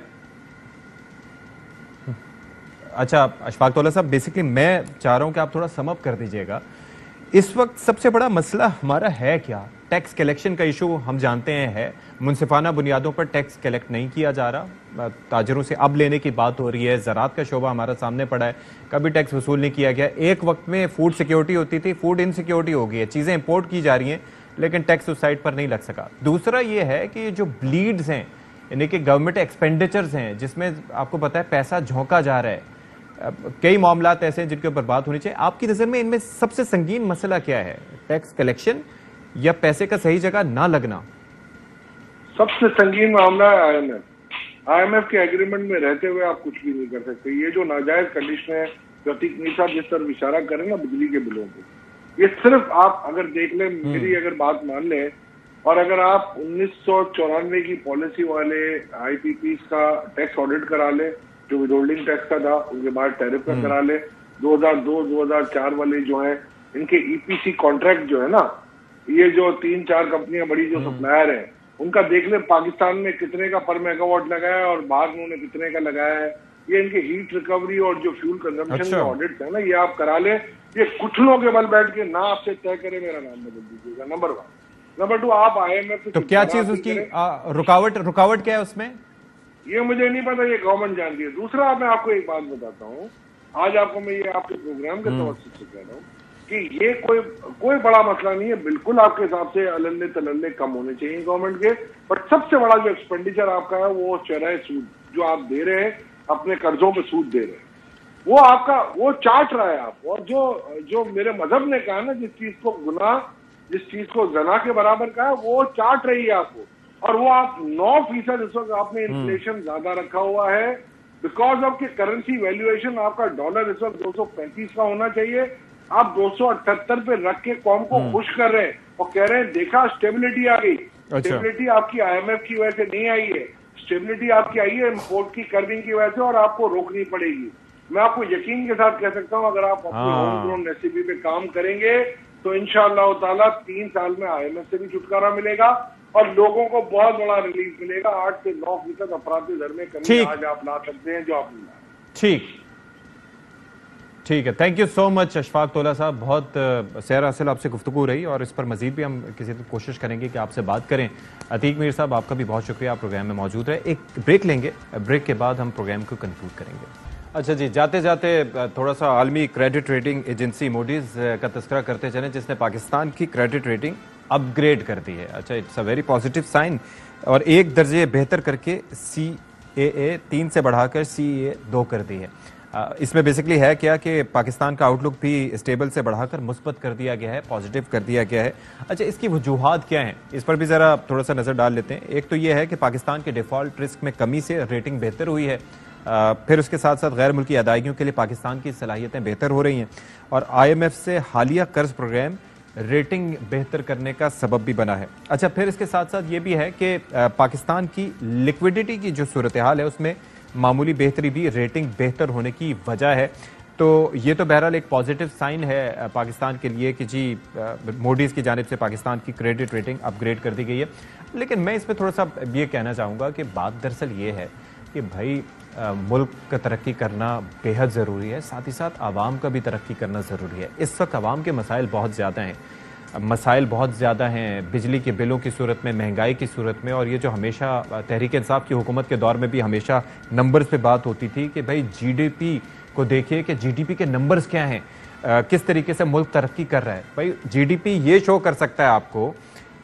اچھا اشفاق طولہ صاحب, بیسکلی میں چاہ رہا ہوں کہ آپ تھوڑا سم اپ کر دیجئے گا. اس وقت سب سے بڑا مسئلہ ہمارا ہے کیا؟ ٹیکس کلیکشن کا ایشو ہم جانتے ہیں ہے, منصفانہ بنیادوں پر ٹیکس کلیکٹ نہیں کیا جا رہا, تاجروں سے اب لینے کی بات ہو رہی ہے. زراعت کا شعبہ ہمارا سامنے پڑا ہے, کبھی ٹیکس وصول نہیں کیا گیا. ایک وقت میں فوڈ سیکیورٹی ہوتی تھی, فوڈ انسیکیورٹی ہو گئی ہے, چیزیں امپورٹ کی جا رہی ہیں لیکن ٹیکس اس سائٹ پر نہیں لگ سکا. دوسرا یہ ہے کہ جو بلیڈز ہیں, یعنی کہ گورنمنٹ ایکسپینڈیچرز ہیں جس میں آپ کو پتا ہے پیسہ جھونکا جا رہا ہے, کئی معاملات ایسے ہیں جن کے اوپر بات ہونی چاہیے. آپ کی نظر میں ان میں سب سے سنگین مسئلہ کیا ہے, ٹیکس کلیکشن یا پیسے کا صحیح جگہ نہ لگنا؟
سب سے سنگین معاملہ ہے آئی ایم ایف کے ایگریمنٹ میں رہتے ہوئے آپ کچھ بھی نہیں کر سکتے. یہ جو ناجائز کنڈیشن ہے جو عتیق میر صاحب جس طرح اشارہ کریں نا بجلی کے بلوں کو, یہ صرف آپ اگر دیکھ لیں, میری اگر بات مان لیں, اور اگر آپ 1994 کی پالیسی والے آئی پی پیز کا ٹیکس آڈٹ کرا لیں جو ود ہولڈنگ ٹیکس کا تھا, اس کے بعد ٹیرف کا کرا لیں, 2002-2004 والے جو ہیں ان کے ای پی سی کانٹریکٹ جو ہے نا, یہ جو 3-4 کمپنیاں بڑی جو سپلائر ہیں ان کا دیکھ لیں پاکستان میں کتنے کا پر میگا واٹ لگایا ہے اور باہر انہوں نے کتنے کا لگایا ہے. یہ ان کے ہیٹ ریکوری اور جو فیول کنزمپشن کے آڈٹس ہیں نا, یہ آپ کرا لیں. یہ گھٹنوں کے بل بیٹھ کے نہ آپ سے طے کرے میرا نام بدل دیجیے گا, نمبر 1. نمبر 2, آپ آئی ایم ایف
تو کیا چیز اس کی رکاوٹ کیا ہے اس میں, یہ
مجھے نہیں پتا, یہ گورنمنٹ جانتی ہے. دوسرا میں آپ کو ایک بات بتاتا ہوں, آج آپ کو میں یہ آپ کے پروگرام کے توسط سے کہہ رہا ہوں کہ یہ کوئی بڑا مسئلہ نہیں ہے. بالکل آپ کے حساب سے اللے تللے کم ہونے چاہیے گورنمنٹ کے, بٹ سب سے بڑا جو ایکسپینڈیچر آپ کا ہے وہ شرح سود جو آپ دے رہے ہیں, اپنے قرضوں پہ سود دے رہے ہیں, وہ آپ کا وہ چاٹ رہا ہے آپ. اور جو میرے مذہب نے کہا نا, جس چیز کو گناہ, جس چیز کو زنا کے برابر کہا, وہ چاٹ رہی ہے آپ کو. اور وہ آپ 9% اس وقت آپ نے انفلیشن زیادہ رکھا ہوا ہے بیکاز آف کہ کرنسی ویلیویشن آپ کا ڈالر اس وقت 235 کا ہونا چاہیے, آپ 278 پہ رکھ کے قوم کو خوش کر رہے ہیں اور کہہ رہے ہیں دیکھا اسٹیبلٹی آ گئی. اسٹیبلٹی آپ کی آئی ایم ایف کی وجہ سے نہیں آئی ہے, اسٹیبلٹی آپ کی آئی ہے امپورٹ کی کربنگ کی وجہ سے, اور آپ کو روکنی پڑے گی. میں آپ کو یقین کے ساتھ کہہ سکتا ہوں اگر آپ اپنی ہوم گرون ریسیپی پہ کام کریں گے تو انشاءاللہ تعالیٰ 3 سال میں آئی ایم ایف سے بھی چھٹکارا ملے گا اور لوگوں کو بہت بڑا ریلیف ملے گا. 8 سے 9% افراطی در میں کمی آج آپ لا سکتے ہیں جو آپ نے.
ٹھیک ہے, تھینک یو سو مچ اشفاق طولہ صاحب, بہت سیر حاصل آپ سے گفتگو رہی, اور اس پر مزید بھی ہم کسی کوشش کریں گے کہ آپ سے بات کریں. عتیق میر صاحب آپ کا بھی بہت شکریہ, آپ پروگرام میں موجود رہے. ایک بریک لیں گے, بریک کے بعد ہم پروگرام کو کنکلوڈ کریں گے. اچھا جی, جاتے جاتے تھوڑا سا عالمی کریڈٹ ریٹنگ ایجنسی موڈیز کا تذکرہ کرتے چلیں, جس نے پاکستان کی کریڈٹ ریٹنگ اپ گریڈ کر دی ہے. اچھا, it's a very positive sign, اور 1 درجے بہتر کر کے CAA 3 سے بڑھا کر CAA 2 کر دی ہے. اس میں بیسکلی ہے کیا کہ پاکستان کا آؤٹ لک بھی اسٹیبل سے بڑھا کر مثبت کر دیا گیا ہے, پازیٹیو کر دیا گیا ہے. اچھا, اس کی وجوہات کیا ہیں, اس پر بھی ذرا تھوڑا سا نظر ڈال لیتے ہیں. ایک تو یہ ہے کہ پاکستان کے ڈیفالٹ رسک میں کمی سے ریٹنگ بہتر ہوئی ہے. پھر اس کے ساتھ ساتھ غیر ملکی ادائیگیوں کے لیے پاکستان کی صلاحیتیں بہتر ہو رہی ہیں، اور IMF سے حالیہ قرض پروگرام ریٹنگ بہتر کرنے کا سبب بھی بنا ہے۔ اچھا، پھر اس کے ساتھ ساتھ یہ بھی ہے کہ پاکستان کی لیکویڈیٹی کی جو صورتحال ہے اس میں معمولی بہتری بھی ریٹنگ بہتر ہونے کی وجہ ہے۔ تو یہ تو بہرحال ایک پازیٹیو سائن ہے پاکستان کے لیے کہ جی موڈیز کی جانب سے پاکستان کی کریڈٹ ریٹنگ اپ گریڈ کر دی گئی ہے۔ لیکن میں اس پہ تھوڑا سا یہ کہنا چاہوں گا کہ بات دراصل یہ ہے کہ بھائی ملک کا ترقی کرنا بے حد ضروری ہے، ساتھ ہی ساتھ عوام کا بھی ترقی کرنا ضروری ہے۔ اس وقت عوام کے مسائل بہت زیادہ ہیں، بجلی کے بلوں کی صورت میں، مہنگائی کی صورت میں، اور یہ جو ہمیشہ تحریک انصاف کی حکومت کے دور میں بھی ہمیشہ نمبرز پہ بات ہوتی تھی کہ بھائی جی ڈی پی کو دیکھیے کہ جی ڈی پی کے نمبرز کیا ہیں، کس طریقے سے ملک ترقی کر رہا ہے۔ بھائی جی ڈی پی یہ شو کر سکتا ہے آپ کو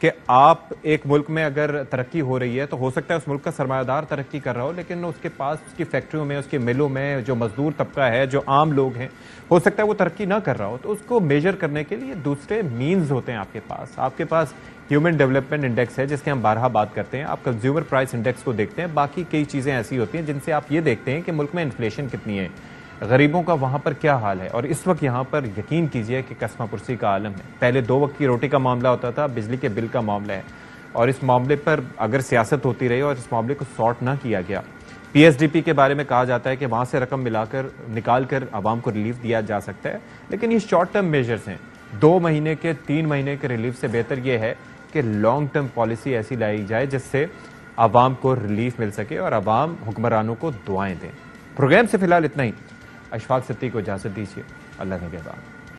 کہ آپ ایک ملک میں اگر ترقی ہو رہی ہے تو ہو سکتا ہے اس ملک کا سرمایہ دار ترقی کر رہا ہو، لیکن اس کے پاس اس کی فیکٹریوں میں، اس کے ملوں میں جو مزدور طبقہ ہے، جو عام لوگ ہیں، ہو سکتا ہے وہ ترقی نہ کر رہا ہو۔ تو اس کو میجر کرنے کے لیے دوسرے مینز ہوتے ہیں آپ کے پاس ہیومن ڈیولپمنٹ انڈیکس ہے جس کی ہم بارہا بات کرتے ہیں، آپ کنزیومر پرائس انڈیکس کو دیکھتے ہیں، باقی کئی چیزیں ایسی ہوتی ہیں جن سے آپ یہ دیکھتے ہیں کہ ملک میں انفلیشن کتنی ہے، غریبوں کا وہاں پر کیا حال ہے۔ اور اس وقت یہاں پر یقین کیجئے کہ قسمہ پرسی کا عالم ہے۔ پہلے 2 وقت کی روٹی کا معاملہ ہوتا تھا، بجلی کے بل کا معاملہ ہے، اور اس معاملے پر اگر سیاست ہوتی رہی اور اس معاملے کو سارٹ نہ کیا گیا، پی ایس ڈی پی کے بارے میں کہا جاتا ہے کہ وہاں سے رقم نکال کر عوام کو ریلیف دیا جا سکتا ہے، لیکن یہ شارٹ ٹرم میجرز ہیں۔ 2 مہینے کے 3 مہینے کے ریلیف سے بہتر یہ ہے کہ لانگ ٹرم پالیسی ایسی لائی جائے جس سے عوام کو ریلیف مل سکے اور عوام حکمرانوں کو دعائیں دیں۔ پروگرام سے فی الحال اتنا ہی۔ اشفاق ستّی کو اجازت دیجیے، اللہ نگہبان۔